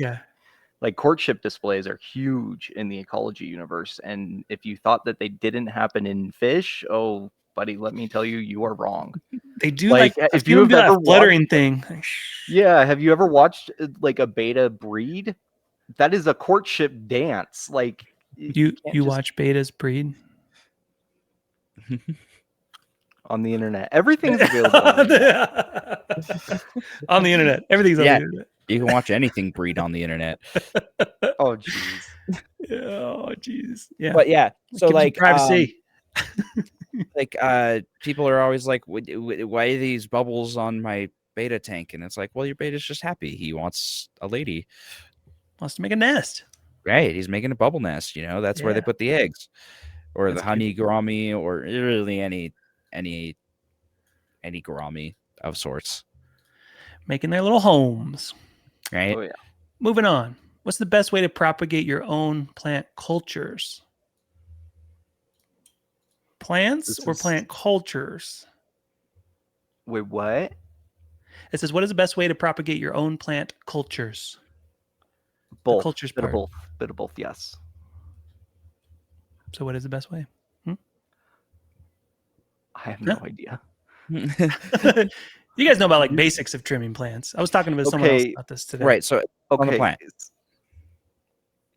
courtship displays are huge in the ecology universe. And if you thought that they didn't happen in fish, oh, buddy, let me tell you, you are wrong. They do like if you have ever fluttering thing. Yeah, have you ever watched like a beta breed? That is a courtship dance. Like you watch betas breed on the internet. Everything's available on the internet. Everything's on the internet. You can watch anything breed on the internet. Oh jeez. Oh jeez. Yeah. But yeah, so like privacy. Like people are always like, why are these bubbles on my beta tank? And it's like, well, your beta's just happy. He wants a lady. Wants to make a nest. Right. He's making a bubble nest, that's where they put the eggs. Or the honey gourami, or really any gourami of sorts. Making their little homes. Right. Oh yeah. Moving on. What's the best way to propagate your own plant cultures? Plants or plant cultures? Wait, what? It says, what is the best way to propagate your own plant cultures? Both. Cultures bit of both, yes. So what is the best way? I have no idea. You guys know about like basics of trimming plants. I was talking to someone else about this today. Right. So on the plant.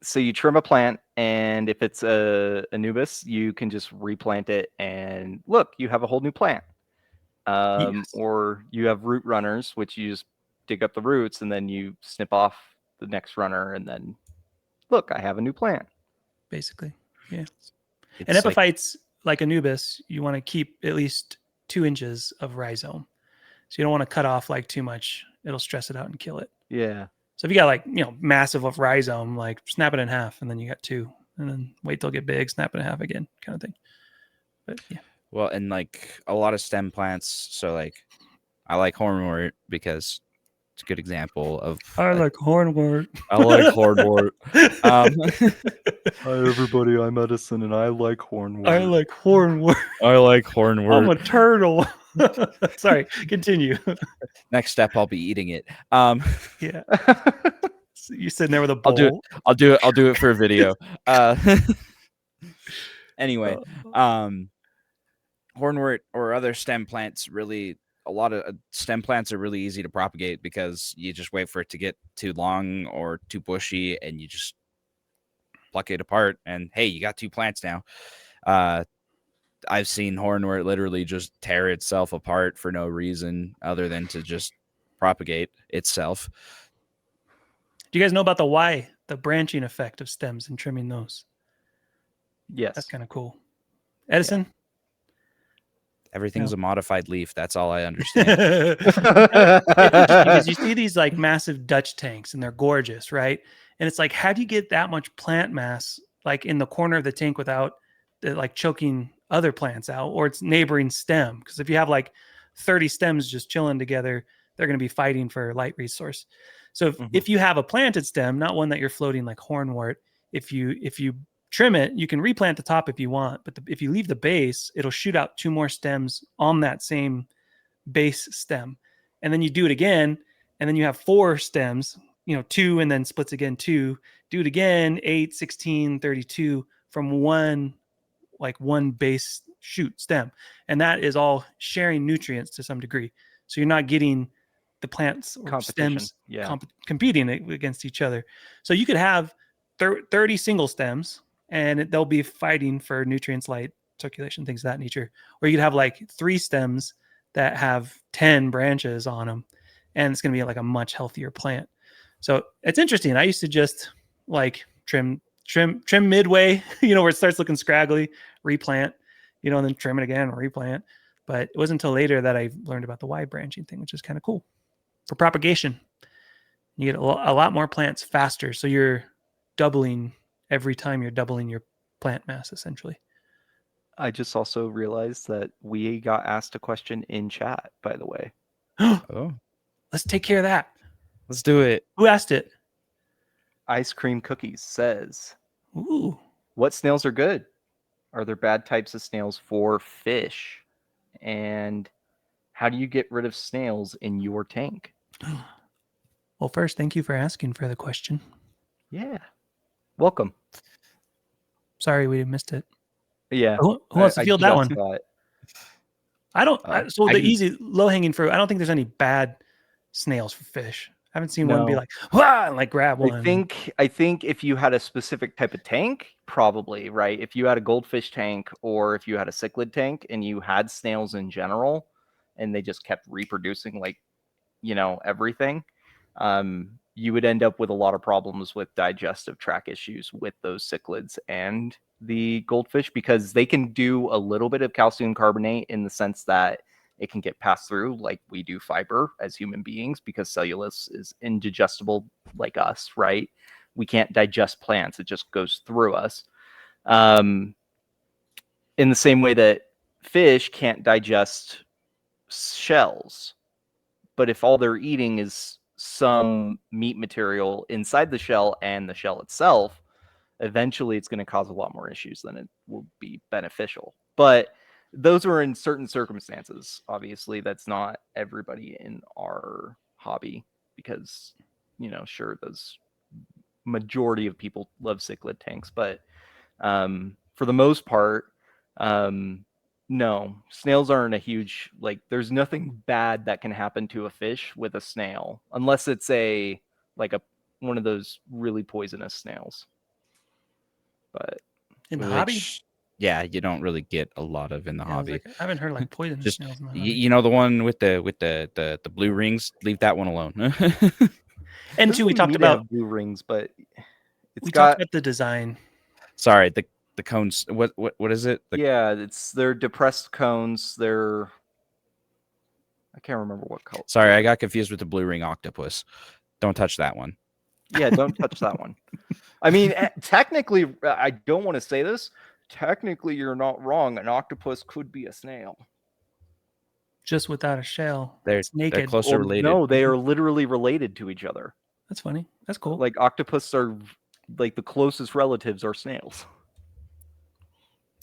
So you trim a plant, and if it's a Anubis, you can just replant it, and look, you have a whole new plant. Or you have root runners, which you just dig up the roots, and then you snip off the next runner, and then look, I have a new plant. Basically, yeah. And epiphytes, like Anubis, you want to keep at least 2 inches of rhizome. So you don't want to cut off like too much. It'll stress it out and kill it. Yeah. So if you got like, massive of rhizome, like snap it in half, and then you got 2, and then wait till it get big, snap it in half again, kind of thing. But yeah. Well, and like a lot of stem plants. So like I like hornwort because It's a good example of. I like hornwort. I like hornwort. Hi everybody, I'm Edison, and I like hornwort. I like hornwort. I like hornwort. I'm a turtle. Sorry, continue. Next step, I'll be eating it. Yeah. So you're sitting there with a bowl. I'll do it for a video. Anyway, hornwort or other stem plants, really, a lot of stem plants are really easy to propagate because you just wait for it to get too long or too bushy and you just pluck it apart and hey, you got 2 plants now. I've seen hornwort literally just tear itself apart for no reason other than to just propagate itself. Do you guys know about the branching effect of stems and trimming those? Yes. That's kind of cool. Edison? Yeah. Everything's a modified leaf. That's all I understand. Because you see these like massive Dutch tanks and they're gorgeous, right? And it's like, how do you get that much plant mass like in the corner of the tank without like choking other plants out or its neighboring stem? Because if you have like 30 stems just chilling together, they're going to be fighting for light resource. So if you have a planted stem, not one that you're floating like hornwort, if you trim it, you can replant the top if you want, but if you leave the base, it'll shoot out 2 more stems on that same base stem. And then you do it again, and then you have 4 stems, 2 and then splits again 2. Do it again, 8, 16, 32 from one base shoot stem. And that is all sharing nutrients to some degree. So you're not getting the plants or stems competing against each other. So you could have 30 single stems and they'll be fighting for nutrients, light, circulation, things of that nature. Or you could have like 3 stems that have 10 branches on them and it's going to be like a much healthier plant. So it's interesting. I used to just like trim midway, where it starts looking scraggly, replant, and then trim it again, replant. But it wasn't until later that I learned about the wide branching thing, which is kind of cool for propagation. You get a lot more plants faster. So you're doubling every time you're doubling your plant mass, essentially. I just also realized that we got asked a question in chat, by the way. Oh, let's take care of that. Let's do it. Who asked it? Ice Cream Cookies says, "Ooh, what snails are good? Are there bad types of snails for fish? And how do you get rid of snails in your tank?" Well, first, thank you for asking for the question. Yeah. Welcome. Sorry we missed it. Yeah. Who wants to field that one? I don't. The easy low-hanging fruit, I don't think there's any bad snails for fish. I haven't seen one be like, "Wah!" and like grab one. I think if you had a specific type of tank, probably, right? If you had a goldfish tank or if you had a cichlid tank and you had snails in general and they just kept reproducing like, everything, you would end up with a lot of problems with digestive tract issues with those cichlids and the goldfish because they can do a little bit of calcium carbonate in the sense that it can get passed through like we do fiber as human beings because cellulose is indigestible like us, right? We can't digest plants. It just goes through us. In the same way that fish can't digest shells. But if all they're eating is some meat material inside the shell and the shell itself, eventually it's going to cause a lot more issues than it will be beneficial. But those are in certain circumstances. Obviously, that's not everybody in our hobby because, sure, those majority of people love cichlid tanks. But for the most part, no, snails aren't a huge, there's nothing bad that can happen to a fish with a snail unless it's one of those really poisonous snails. But in the hobby, yeah, you don't really get a lot of in the hobby. I haven't heard like poisonous snails in the hobby. The one with the blue rings, leave that one alone. And two, we talked about blue rings, but talked about the design. Sorry, the cones. What is it? They're depressed cones. I can't remember what color. Sorry, I got confused with the blue ring octopus. Don't touch that one. Yeah, don't touch that one. I mean, technically, I don't want to say this. Technically, you're not wrong. An octopus could be a snail. just without a shell. They're naked. They're closely related. No, they are literally related to each other. That's funny. That's cool. Like octopus are like the closest relatives are snails.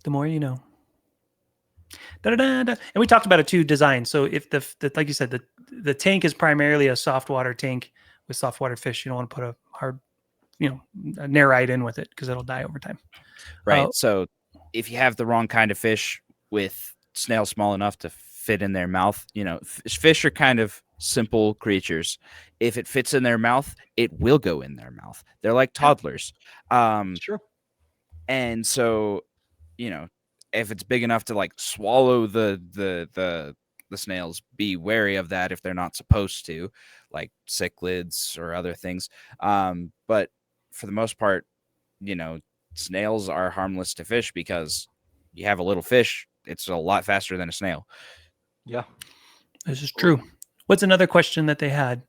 The more you know. And we talked about it too, design. So if the like you said, the tank is primarily a soft water tank with soft water fish, you don't want to put a hard, a narite in with it because it'll die over time. Right. So if you have the wrong kind of fish with snails small enough to fit in their mouth, fish are kind of simple creatures. If it fits in their mouth, it will go in their mouth. They're like toddlers. Sure. And so, if it's big enough to like swallow the snails, be wary of that if they're not supposed to, like cichlids or other things. But for the most part, snails are harmless to fish because you have a little fish, it's a lot faster than a snail. Yeah, this is true. What's another question that they had?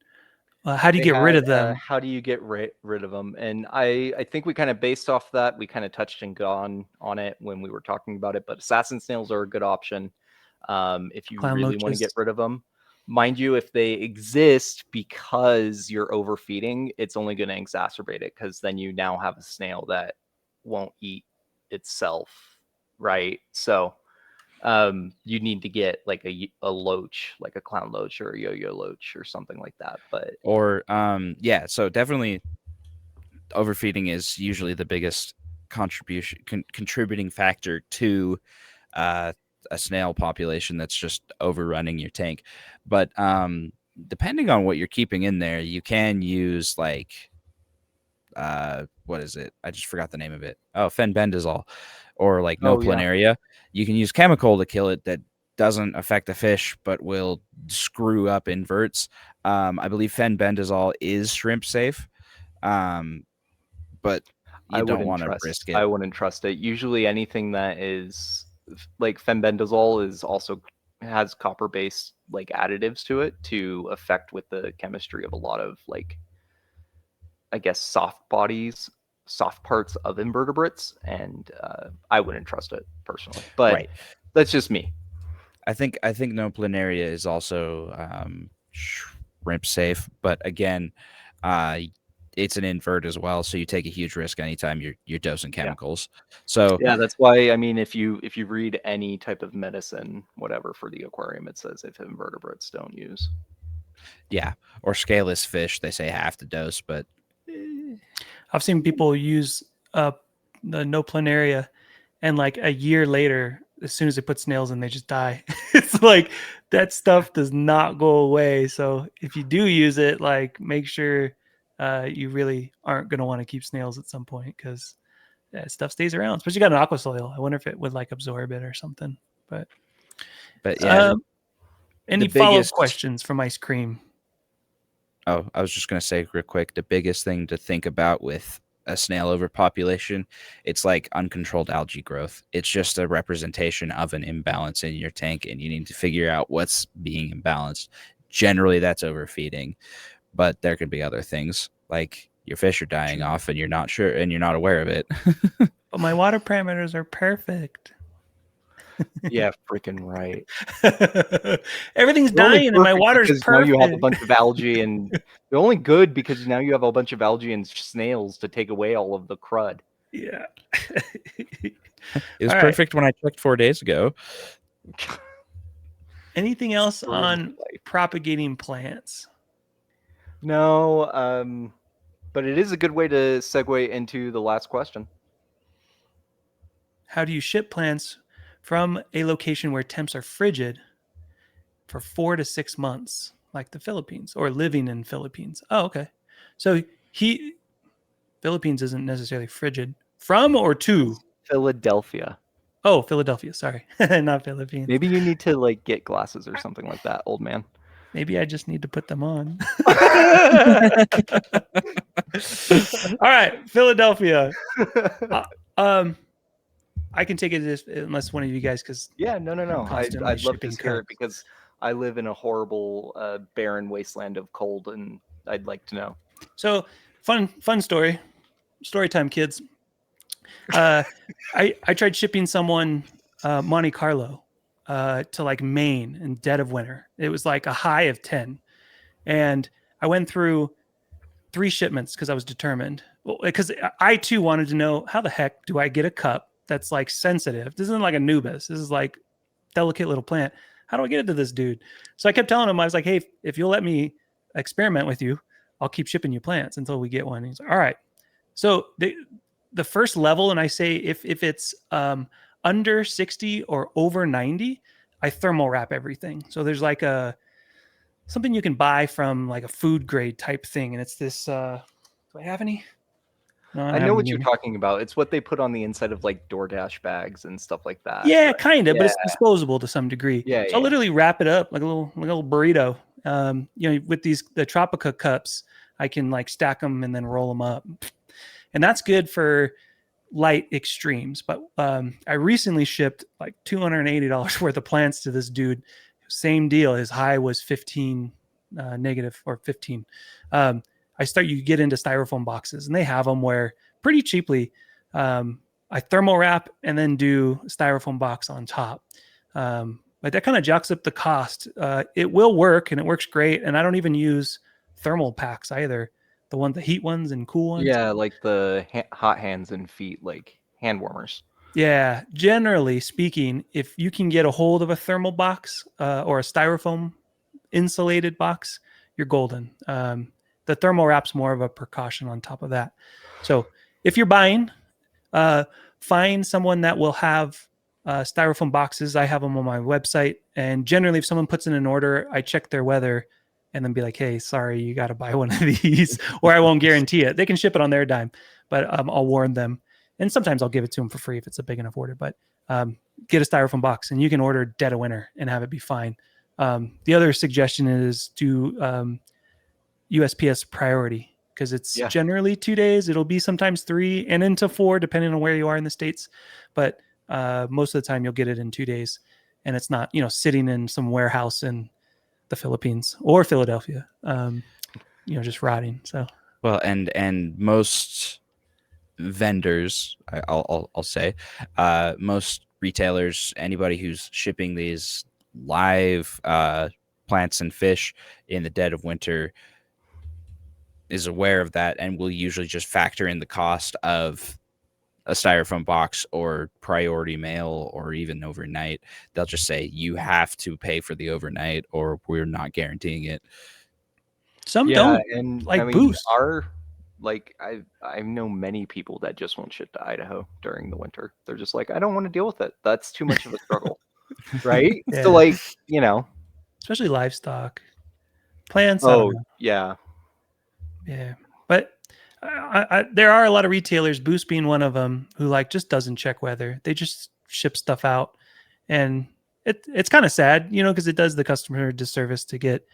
How do you get rid of them? How do you get rid of them? And I think we kind of based off that. We kind of touched and gone on it when we were talking about it. But assassin snails are a good option if you really want to get rid of them. Mind you, if they exist because you're overfeeding, it's only going to exacerbate it because then you now have a snail that won't eat itself, right? So you need to get like a loach, like a clown loach or a yo-yo loach or something like that. But so definitely overfeeding is usually the biggest contributing factor to a snail population that's just overrunning your tank. But depending on what you're keeping in there, you can use like what is it? I just forgot the name of it. Oh, fenbendazole or like noplanaria. You can use chemical to kill it that doesn't affect the fish but will screw up inverts. I believe fenbendazole is shrimp safe, but you don't want to risk it. I wouldn't trust it. Usually anything that is like fenbendazole is also has copper-based like additives to it to affect with the chemistry of a lot of like, I guess, soft parts of invertebrates, and I wouldn't trust it personally. But that's just me. I think noplanaria is also shrimp safe, but again, it's an invert as well, so you take a huge risk anytime you're dosing chemicals. So that's why, I mean, if you read any type of medicine, whatever, for the aquarium, it says if invertebrates don't use. Yeah, or scaleless fish, they say half the dose, but I've seen people use the noplanaria, and like a year later, as soon as they put snails in, they just die. It's like that stuff does not go away. So if you do use it, like make sure you really aren't going to want to keep snails at some point because that stuff stays around. Especially you got an aqua soil. I wonder if it would like absorb it or something. But yeah. Any follow-up questions from Ice Cream? Oh, I was just going to say real quick, the biggest thing to think about with a snail overpopulation, it's like uncontrolled algae growth. It's just a representation of an imbalance in your tank, and you need to figure out what's being imbalanced. Generally, that's overfeeding, but there could be other things like your fish are dying off and you're not sure and you're not aware of it. But my water parameters are perfect. Yeah, freaking right. Everything's dying and my water's perfect. Now you have a bunch of algae, and they're only good because now you have a bunch of algae and snails to take away all of the crud. Yeah. It was perfect when I checked 4 days ago. Anything else on propagating plants? No, but it is a good way to segue into the last question. How do you ship plants from a location where temps are frigid for 4 to 6 months, like the Philippines, or living in Philippines? Oh, okay. So Philippines isn't necessarily frigid. From or to? Philadelphia. Oh, Philadelphia. Sorry, not Philippines. Maybe you need to like get glasses or something like that, old man. Maybe I just need to put them on. All right, Philadelphia. I can take it unless one of you guys, because no. I'd love to hear it because I live in a horrible, barren wasteland of cold, and I'd like to know. So fun story time, kids. I tried shipping someone Monte Carlo to like Maine in dead of winter. It was like a high of 10. And I went through 3 shipments because I was determined. Because I too wanted to know, how the heck do I get a cup that's like sensitive? This isn't like a Nubis. This is like delicate little plant. How do I get it to this dude? So I kept telling him, I was like, hey, if you'll let me experiment with you, I'll keep shipping you plants until we get one. He's like, all right. So the first level, and I say if it's under 60 or over 90, I thermal wrap everything. So there's like something you can buy from like a food grade type thing, and it's this. Do I have any? No, I know what you're talking about. It's what they put on the inside of like DoorDash bags and stuff like that. Yeah, right? Kind of, but it's disposable to some degree. Yeah, so I'll literally wrap it up like a little burrito. With the Tropica cups, I can like stack them and then roll them up, and that's good for light extremes. But I recently shipped like $280 worth of plants to this dude. Same deal. His high was 15 negative or 15. You get into styrofoam boxes, and they have them where pretty cheaply I thermal wrap and then do styrofoam box on top. But that kind of jacks up the cost. It will work, and it works great. And I don't even use thermal packs either. The heat ones and cool ones. Yeah, like the hot hands and feet, like hand warmers. Yeah, generally speaking, if you can get a hold of a thermal box or a styrofoam insulated box, you're golden. The thermal wrap's more of a precaution on top of that. So if you're buying, find someone that will have styrofoam boxes. I have them on my website. And generally, if someone puts in an order, I check their weather and then be like, hey, sorry, you got to buy one of these, or I won't guarantee it. They can ship it on their dime, but I'll warn them. And sometimes I'll give it to them for free if it's a big enough order. But get a styrofoam box, and you can order dead of winter and have it be fine. The other suggestion is do USPS priority, because it's generally 2 days. It'll be sometimes 3 and into 4, depending on where you are in the States. But most of the time you'll get it in 2 days, and it's not, sitting in some warehouse in the Philippines or Philadelphia, just rotting. So, well, and most vendors, I'll say, most retailers, anybody who's shipping these live plants and fish in the dead of winter is aware of that, and will usually just factor in the cost of a styrofoam box or priority mail or even overnight. They'll just say you have to pay for the overnight or we're not guaranteeing it. Some don't, and like Boost. I know many people that just won't ship to Idaho during the winter. They're just like, I don't want to deal with it. That's too much of a struggle. Right? Yeah. So especially livestock. Plants. Oh, yeah. Yeah. But there are a lot of retailers, Boost being one of them, who just doesn't check weather. They just ship stuff out, and it's kind of sad, because it does the customer a disservice to get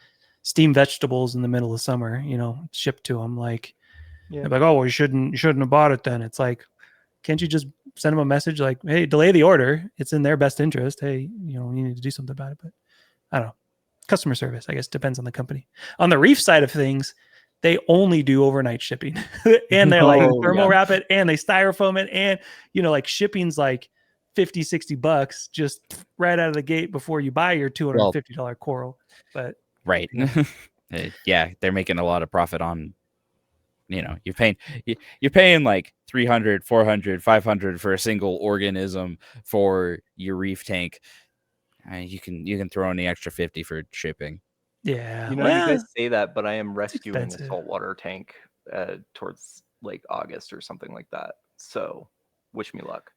steamed vegetables in the middle of summer, shipped to them. They're like, oh, well, you shouldn't have bought it then. It's like, can't you just send them a message like, hey, delay the order? It's in their best interest. Hey, you need to do something about it. But I don't know. Customer service, I guess, depends on the company. On the reef side of things, they only do overnight shipping, and they're thermal wrap it, and they styrofoam it, and shipping's like $50-$60 just right out of the gate before you buy your $250 coral. But right, yeah, they're making a lot of profit on. You're paying like $300, $400, $500 for a single organism for your reef tank. You can throw in the extra $50 for shipping. Yeah, you guys say that, but I am rescuing a saltwater tank towards August or something like that. So, wish me luck.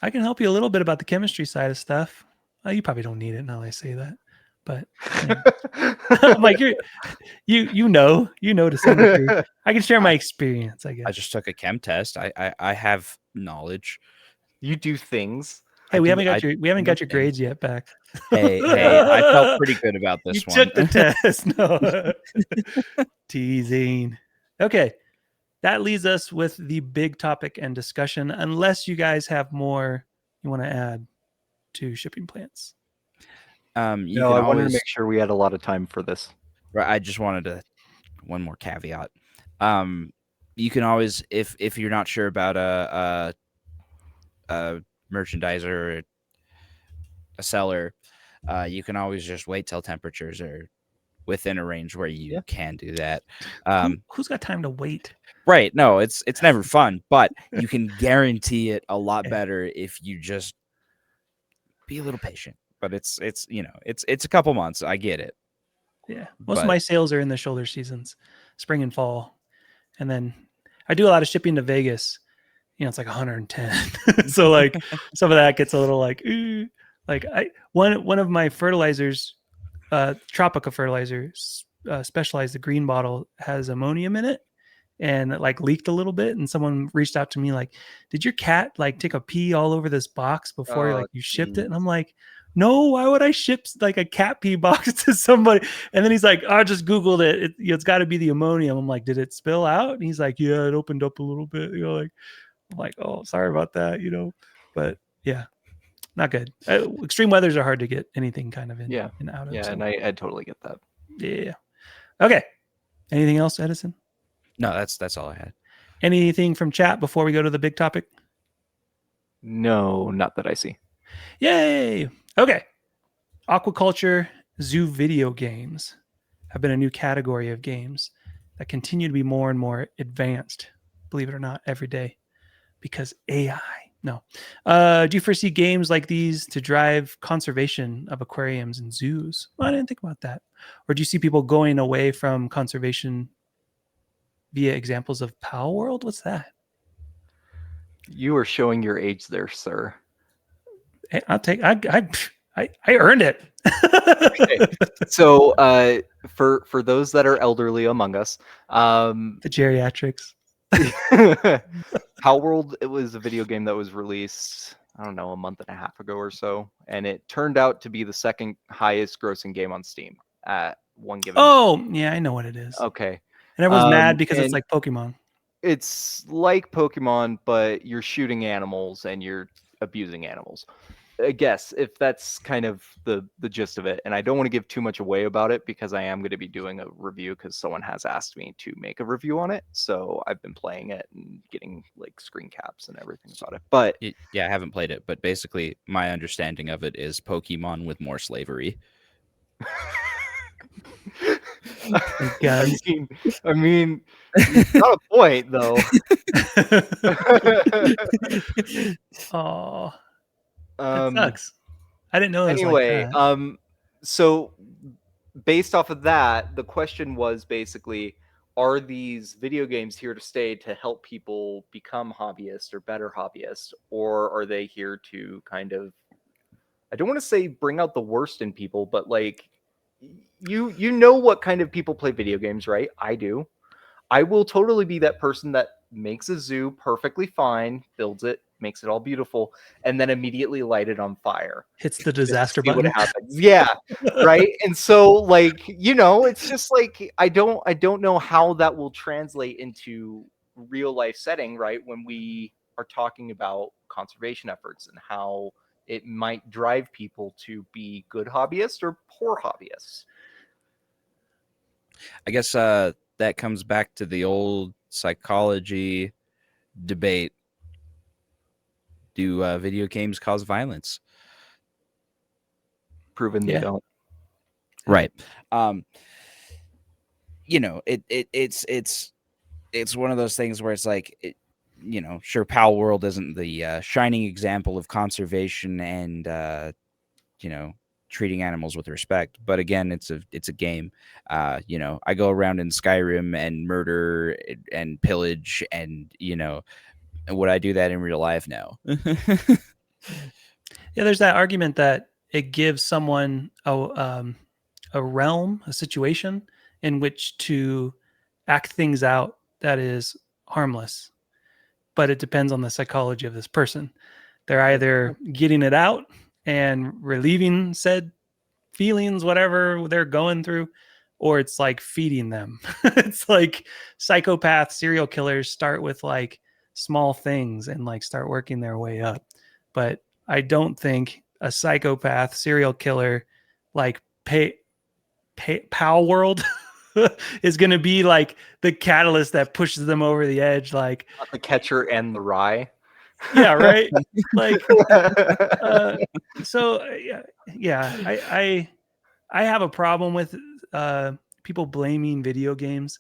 I can help you a little bit about the chemistry side of stuff. You probably don't need it now I say that, but I'm like you know to some degree. I can share my experience. I guess I just took a chem test. I have knowledge. You do things. Hey, we haven't got your grades yet back. Hey, I felt pretty good about this one. You took the test. No. Teasing. Okay. That leads us with the big topic and discussion, unless you guys have more you want to add to shipping plants. I wanted to make sure we had a lot of time for this. Right. I just wanted one more caveat. You can always, if you're not sure about a merchandiser a seller, you can always just wait till temperatures are within a range where you can do that. Who's got time to wait? Right. No, it's never fun, but you can guarantee it a lot better if you just be a little patient. But it's a couple months. I get it. Yeah. Most of my sales are in the shoulder seasons, spring and fall. And then I do a lot of shipping to Vegas. It's like 110. So like some of that gets a little like, ooh. Like one of my fertilizers, Tropica fertilizer, specialized, the green bottle has ammonium in it, and it like leaked a little bit, and someone reached out to me like, did your cat like take a pee all over this box before like you shipped it? And I'm like, no, why would I ship like a cat pee box to somebody? And then he's like, I just Googled it. It's got to be the ammonium. I'm like, did it spill out? And he's like, yeah, it opened up a little bit. Like, I'm like, oh, sorry about that, but yeah, not good. Extreme weathers are hard to get anything kind of in and out of. Yeah, so. And I totally get that. Yeah. Okay. Anything else, Edison? No, that's all I had. Anything from chat before we go to the big topic? No, not that I see. Yay. Okay. Aquaculture zoo video games have been a new category of games that continue to be more and more advanced, believe it or not, every day, because AI. No. Do you foresee games like these to drive conservation of aquariums and zoos? Well, I didn't think about that. Or do you see people going away from conservation via examples of Pal World? What's that? You are showing your age there, sir. Hey, I'll take. I earned it. Okay. So, for those that are elderly among us, the geriatrics. Pal World, it was a video game that was released, I don't know, a month and a half ago or so, and it turned out to be the second highest grossing game on Steam at one given. Oh, yeah, I know what it is. Okay. And everyone's mad because it's like Pokemon. It's like Pokemon, but you're shooting animals and you're abusing animals. I guess if that's kind of the gist of it. And I don't want to give too much away about it because I am going to be doing a review because someone has asked me to make a review on it. So I've been playing it and getting like screen caps and everything about it. But yeah, I haven't played it, but basically my understanding of it is Pokemon with more slavery. I mean, not a point though. Oh. That sucks. I didn't know. Anyway, like that. So based off of that, the question was basically, are these video games here to stay to help people become hobbyists or better hobbyists, or are they here to kind of, I don't want to say bring out the worst in people, but like you know what kind of people play video games, right? I do. I will totally be that person that makes a zoo perfectly fine, builds it, makes it all beautiful, and then immediately light it on fire. Hits the disaster button. What happens. Yeah, right. And so, like, it's just like I don't know how that will translate into real life setting, right? When we are talking about conservation efforts and how it might drive people to be good hobbyists or poor hobbyists. I guess that comes back to the old psychology debate. Do video games cause violence? Proven they don't. Right. It's one of those things where it's like, sure, Pal World isn't the shining example of conservation and treating animals with respect, but again, it's a game. I go around in Skyrim and murder and pillage, and would I do that in real life? No. Yeah, there's that argument that it gives someone a realm, a situation in which to act things out that is harmless, but it depends on the psychology of this person. They're either getting it out and relieving said feelings, whatever they're going through, or it's like feeding them. It's like psychopath serial killers start with like small things and like start working their way up. But I don't think a psychopath serial killer like Pal World is going to be like the catalyst that pushes them over the edge. Like the Catcher and the Rye. Yeah, right. Like, I have a problem with people blaming video games,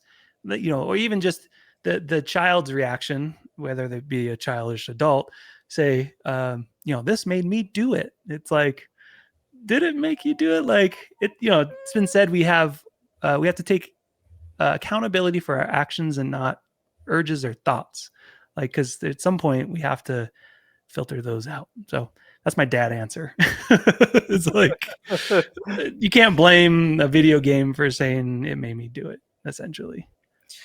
or even just the child's reaction, whether they be a childish adult, say, this made me do it. It's like, did it make you do it? Like it's been said we have to take accountability for our actions and not urges or thoughts. Like, because at some point we have to filter those out. So that's my dad answer. It's like you can't blame a video game for saying it made me do it, essentially.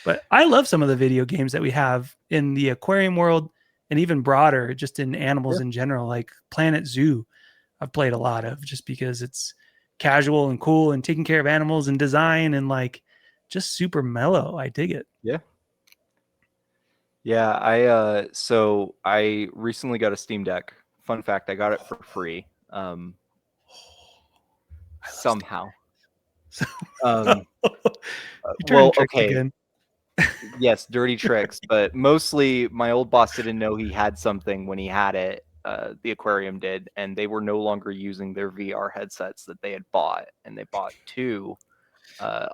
But I love some of the video games that we have in the aquarium world and even broader, just in animals in general, like Planet Zoo. I've played a lot of just because it's casual and cool and taking care of animals and design and like just super mellow. I dig it. Yeah. So I recently got a Steam Deck. Fun fact, I got it for free. Somehow. You turn tricks again. Yes, dirty tricks, but mostly my old boss didn't know he had something when he had it. The aquarium did, and they were no longer using their VR headsets that they had bought, and they bought 2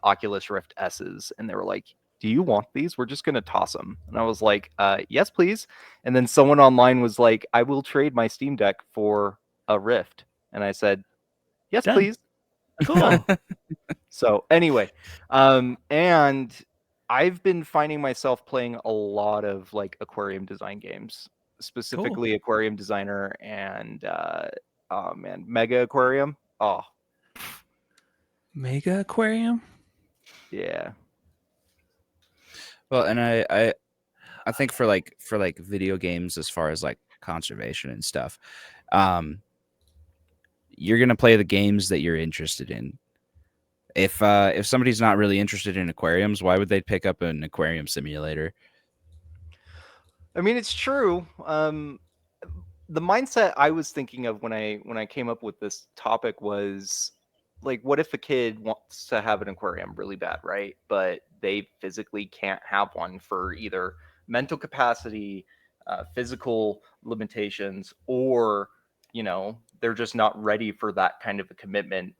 Oculus Rift S's, and they were like, do you want these? We're just going to toss them. And I was like, yes, please. And then someone online was like, I will trade my Steam Deck for a Rift. And I said, yes, Done. please. Cool. So anyway, and I've been finding myself playing a lot of like aquarium design games, specifically Aquarium Designer and Mega Aquarium. Oh, Mega Aquarium? Yeah. Well, and I think for video games, as far as like conservation and stuff, you're gonna play the games that you're interested in. If somebody's not really interested in aquariums, why would they pick up an aquarium simulator? I mean, it's true. The mindset I was thinking of when I came up with this topic was like, what if a kid wants to have an aquarium really bad, right? But they physically can't have one for either mental capacity, physical limitations, or they're just not ready for that kind of a commitment,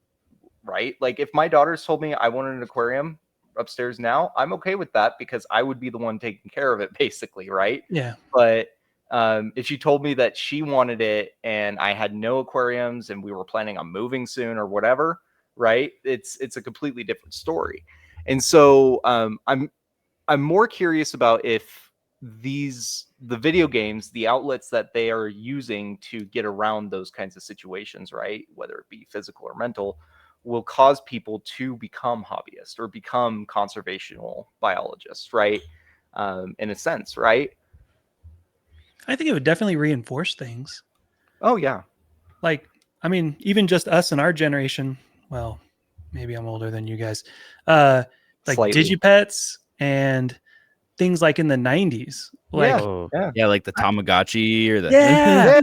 right? Like if my daughters told me I wanted an aquarium upstairs now, I'm okay with that because I would be the one taking care of it, basically, right? Yeah. But if she told me that she wanted it and I had no aquariums and we were planning on moving soon or whatever, right? It's a completely different story. And so I'm more curious about if the video games, the outlets that they are using to get around those kinds of situations, right, whether it be physical or mental, will cause people to become hobbyists or become conservational biologists, right? In a sense, right? I think it would definitely reinforce things. Oh, yeah. Like, I mean, even just us in our generation, well, maybe I'm older than you guys, like Slightly. Digipets and things like in the 90s. Like, like the Tamagotchi or the... Yeah,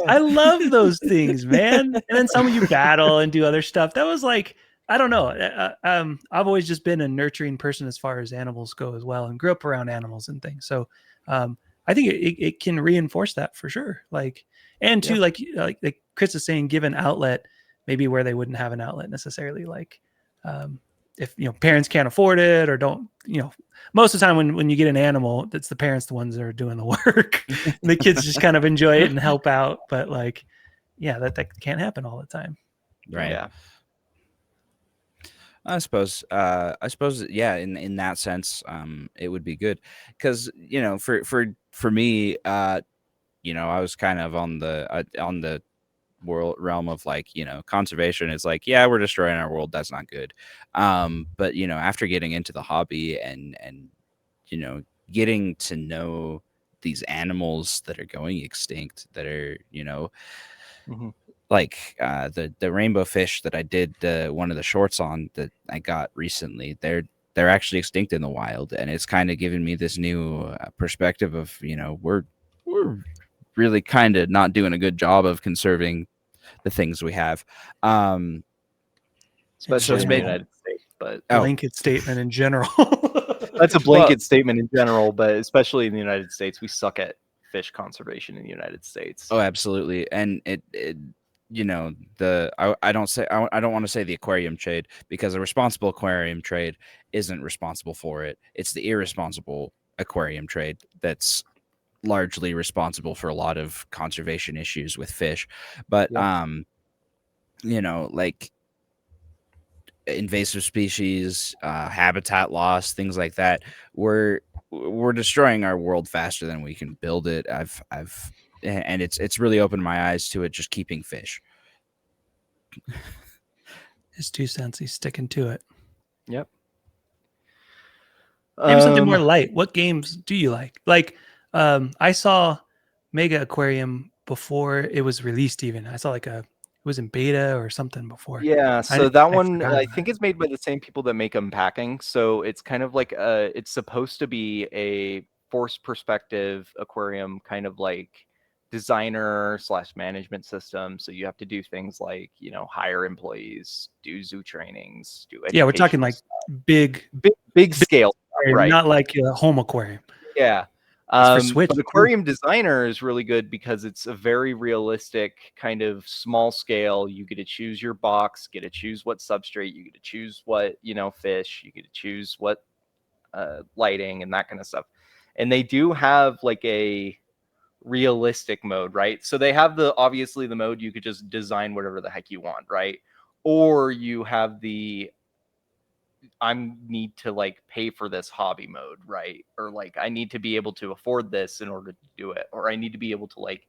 I love those things, man. And then some of you battle and do other stuff. That was like, I don't know. I've always just been a nurturing person as far as animals go as well, and grew up around animals and things. So I think it can reinforce that for sure. Like, and too, like Chris is saying, give an outlet maybe where they wouldn't have an outlet necessarily. Like, if parents can't afford it or don't, most of the time when you get an animal, it's the parents, the ones that are doing the work. The kids just kind of enjoy it and help out. But like, yeah, that can't happen all the time. Right. Yeah. I suppose, yeah, in that sense, it would be good because, for me, I was kind of on the realm of like, conservation is like, yeah, we're destroying our world. That's not good. But, after getting into the hobby and getting to know these animals that are going extinct, that are, Mm-hmm. like the rainbow fish that I did one of the shorts on that I got recently, they're actually extinct in the wild, and it's kind of given me this new perspective of we're really kind of not doing a good job of conserving the things we have, especially in the United States. But blanket statement in general. That's a blanket statement in general, but especially in the United States, we suck at fish conservation in the United States. Oh, absolutely. And it you know, I don't want to say the aquarium trade, because a responsible aquarium trade isn't responsible for it. It's the irresponsible aquarium trade that's largely responsible for a lot of conservation issues with fish. But you know, like invasive species, habitat loss, things like that, we're destroying our world faster than we can build it. And it's really opened my eyes to it, just keeping fish. His 2 cents, he's sticking to it. Yep. Maybe something more light. What games do you like? Like, I saw Mega Aquarium before it was released. Even I saw it was in beta or something before. Yeah, so that one I think it's made by the same people that make Unpacking. So it's kind of like it's supposed to be a forced perspective aquarium, kind of like designer / management system. So you have to do things like, hire employees, do zoo trainings, do education. Yeah, we're talking like big scale, right? Not like a home aquarium. Yeah. For Switch, but Aquarium Designer is really good because it's a very realistic kind of small scale. You get to choose your box, get to choose what substrate, you get to choose what, fish, you get to choose what lighting and that kind of stuff. And they do have like a realistic mode, right? So they have obviously the mode you could just design whatever the heck you want, right? Or you have the I need to like pay for this hobby mode, right? Or like I need to be able to afford this in order to do it, or I need to be able to like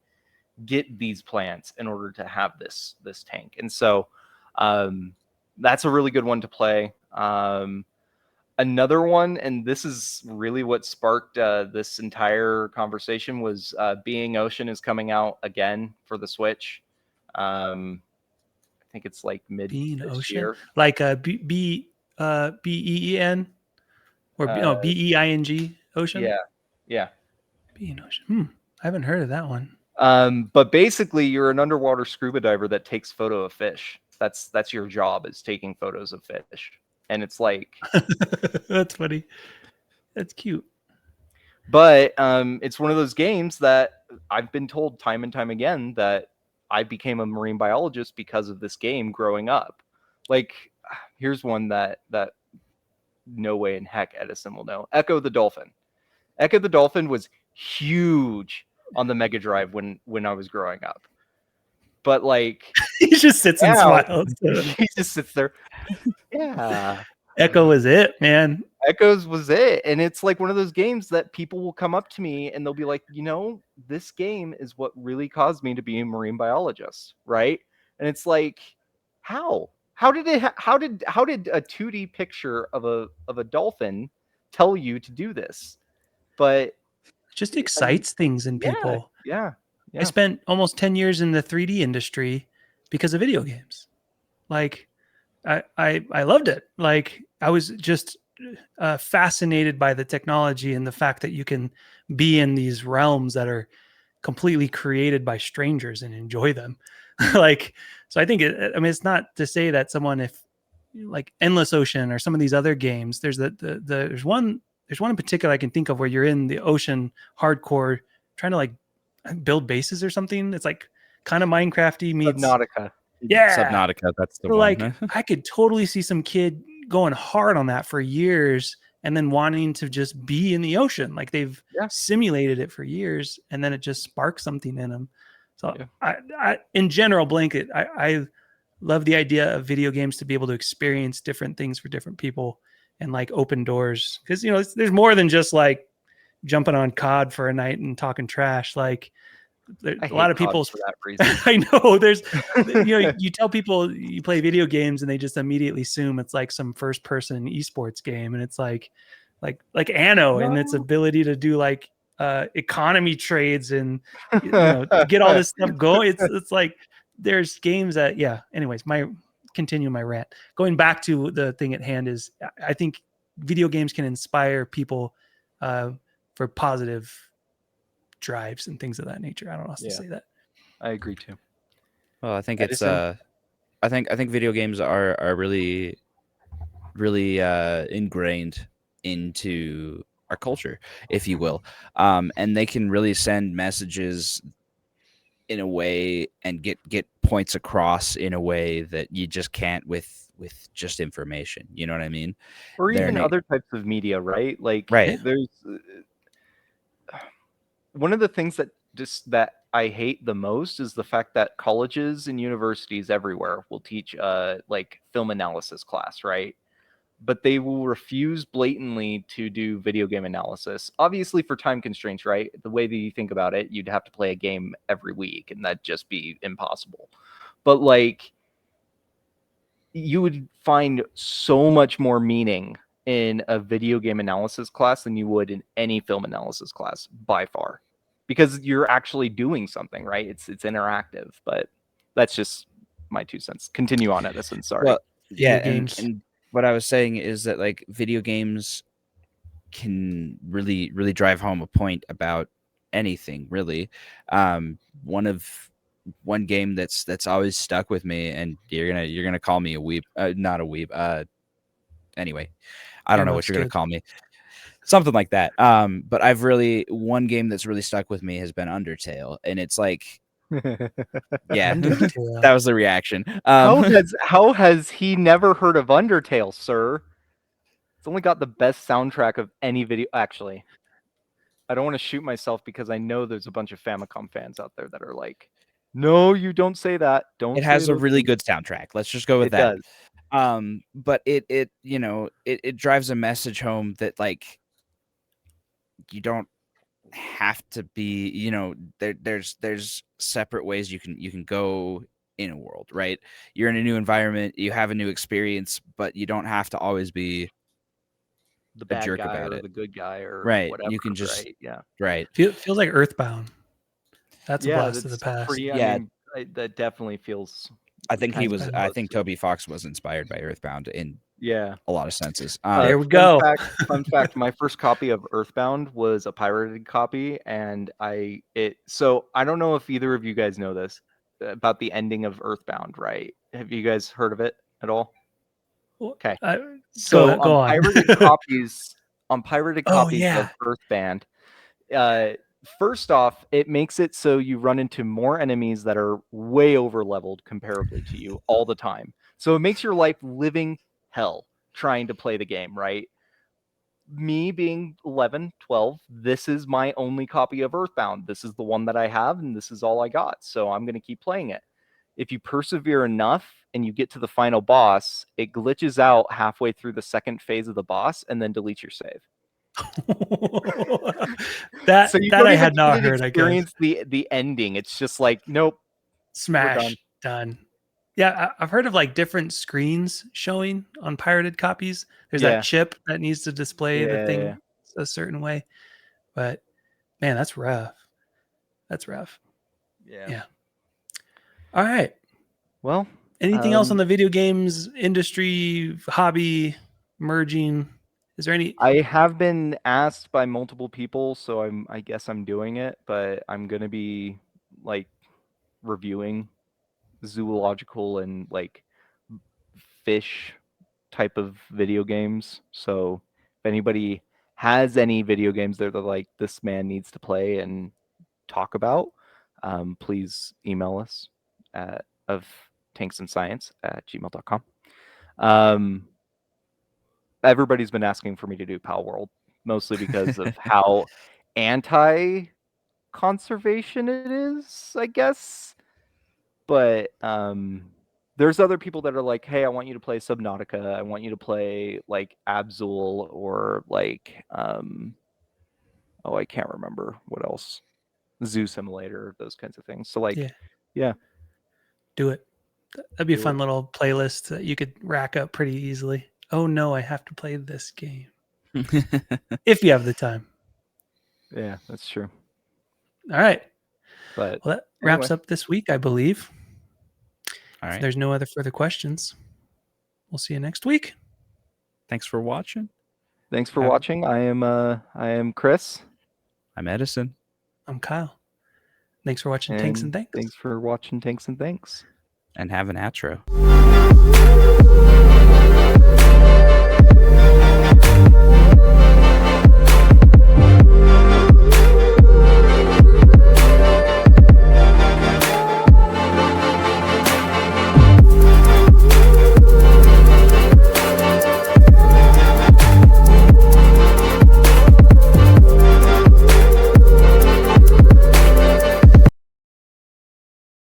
get these plants in order to have this tank. And so that's a really good one to play. Another one, and this is really what sparked this entire conversation, was Being Ocean is coming out again for the Switch. I think it's like mid Being this Ocean, year. like BEEN or BEING Ocean. Yeah. Being Ocean. I haven't heard of that one. But basically, you're an underwater scuba diver that takes photo of fish. That's your job, is taking photos of fish, and it's like that's funny. That's cute. But it's one of those games that I've been told time and time again that I became a marine biologist because of this game growing up. Like, here's one that no way in heck Edison will know. Echo the Dolphin. Echo the Dolphin was huge on the Mega Drive when I was growing up. But like he just sits and smiles. He just sits there. Yeah. Echo was it, man. Echoes was it. And it's like one of those games that people will come up to me and they'll be like, this game is what really caused me to be a marine biologist, right? And it's like, how did a 2D picture of a dolphin tell you to do this? But it just excites things in people. Yeah. I spent almost 10 years in the 3D industry because of video games. Like I loved it. Like I was just fascinated by the technology and the fact that you can be in these realms that are completely created by strangers and enjoy them. Like, so I think it's not to say that someone, if like Endless Ocean or some of these other games, there's there's one in particular I can think of where you're in the ocean hardcore trying to like build bases or something. It's like kind of Minecrafty meets Subnautica. Yeah, Subnautica. That's the so one. Like I could totally see some kid going hard on that for years and then wanting to just be in the ocean. Like they've simulated it for years and then it just sparks something in them. So I in general, blanket, I love the idea of video games to be able to experience different things for different people and like open doors. Cause there's more than just like jumping on COD for a night and talking trash. Like a lot of people for that reason. I know there's, you tell people you play video games and they just immediately assume it's like some first person esports game. And it's like Anno and its ability to do like economy trades and, get all this stuff going. It's like, there's games that, anyways, continue my rant. Going back to the thing at hand is I think video games can inspire people for positive drives and things of that nature. I don't know how to say that. I agree too. Well, I think it's I think video games are really really ingrained into culture, if you will. And they can really send messages in a way and get points across in a way that you just can't with just information. You know what I mean? Or even other types of media, right? Like, right. There's one of the things that I hate the most is the fact that colleges and universities everywhere will teach like film analysis class, right? But they will refuse blatantly to do video game analysis. Obviously for time constraints, right? The way that you think about it, you'd have to play a game every week and that'd just be impossible. But like, you would find so much more meaning in a video game analysis class than you would in any film analysis class by far, because you're actually doing something, right? It's interactive. But that's just my 2 cents. Continue on, Edison. Sorry. Well, Video games. And what I was saying is that like video games can really drive home a point about anything, really. One game that's always stuck with me, and you're gonna call me a weeb, not a weeb. Anyway, I don't know what you're gonna call me, something like that. But one game that's really stuck with me has been Undertale, and it's like, yeah, that was the reaction. How has he never heard of Undertale, sir? It's only got the best soundtrack of any video. Actually, I don't want to shoot myself because I know there's a bunch of Famicom fans out there that are like, no, you don't say that. Don't. It has a really good soundtrack. Let's just go with that. It does. But it drives a message home that like you don't have to be, there's separate ways you can go in a world, right? You're in a new environment, you have a new experience, but you don't have to always be the bad jerk guy about or the good guy or right. Whatever, you can just right. Feels like Earthbound. That's a blast of the past. I mean, that definitely feels. I think Toby Fox was inspired by Earthbound in a lot of senses. There we go. Fun fact, my first copy of Earthbound was a pirated copy, and so I don't know if either of you guys know this about the ending of Earthbound, right? Have you guys heard of it at all? Okay. So go on. pirated copies of Earthbound, first off, it makes it so you run into more enemies that are way over leveled comparably to you all the time. So it makes your life living hell trying to play the game, right? Me being 11, 12, this is my only copy of Earthbound. This is the one that I have, and this is all I got. So I'm going to keep playing it. If you persevere enough and you get to the final boss, it glitches out halfway through the second phase of the boss and then deletes your save. that I had not heard. Experience the ending. It's just like, nope, smash, done. Yeah, I've heard of like different screens showing on pirated copies. There's that chip that needs to display the thing a certain way. But man, that's rough. Yeah. All right. Well, anything else on the video games industry, hobby, merging? Is there any? I have been asked by multiple people, so I guess I'm doing it, but I'm going to be like reviewing zoological and like fish type of video games. So if anybody has any video games that they're like, this man needs to play and talk about, please email us at oftanksandscience@gmail.com. Everybody's been asking for me to do Pal World, mostly because of how anti-conservation it is, I guess. But there's other people that are like, hey, I want you to play Subnautica. I want you to play like Abzul or like, I can't remember what else. Zoo Simulator, those kinds of things. So like, yeah. Do it. That'd be a fun little playlist that you could rack up pretty easily. Oh no, I have to play this game. If you have the time. Yeah, that's true. All right. But that wraps up this week, I believe. All right. If there's no other further questions, we'll see you next week. Thanks for watching. I am Chris. I'm Edison. I'm Kyle. Thanks for watching Tanks and Thanks. Thanks for watching Tanks and Thanks. And have an outro.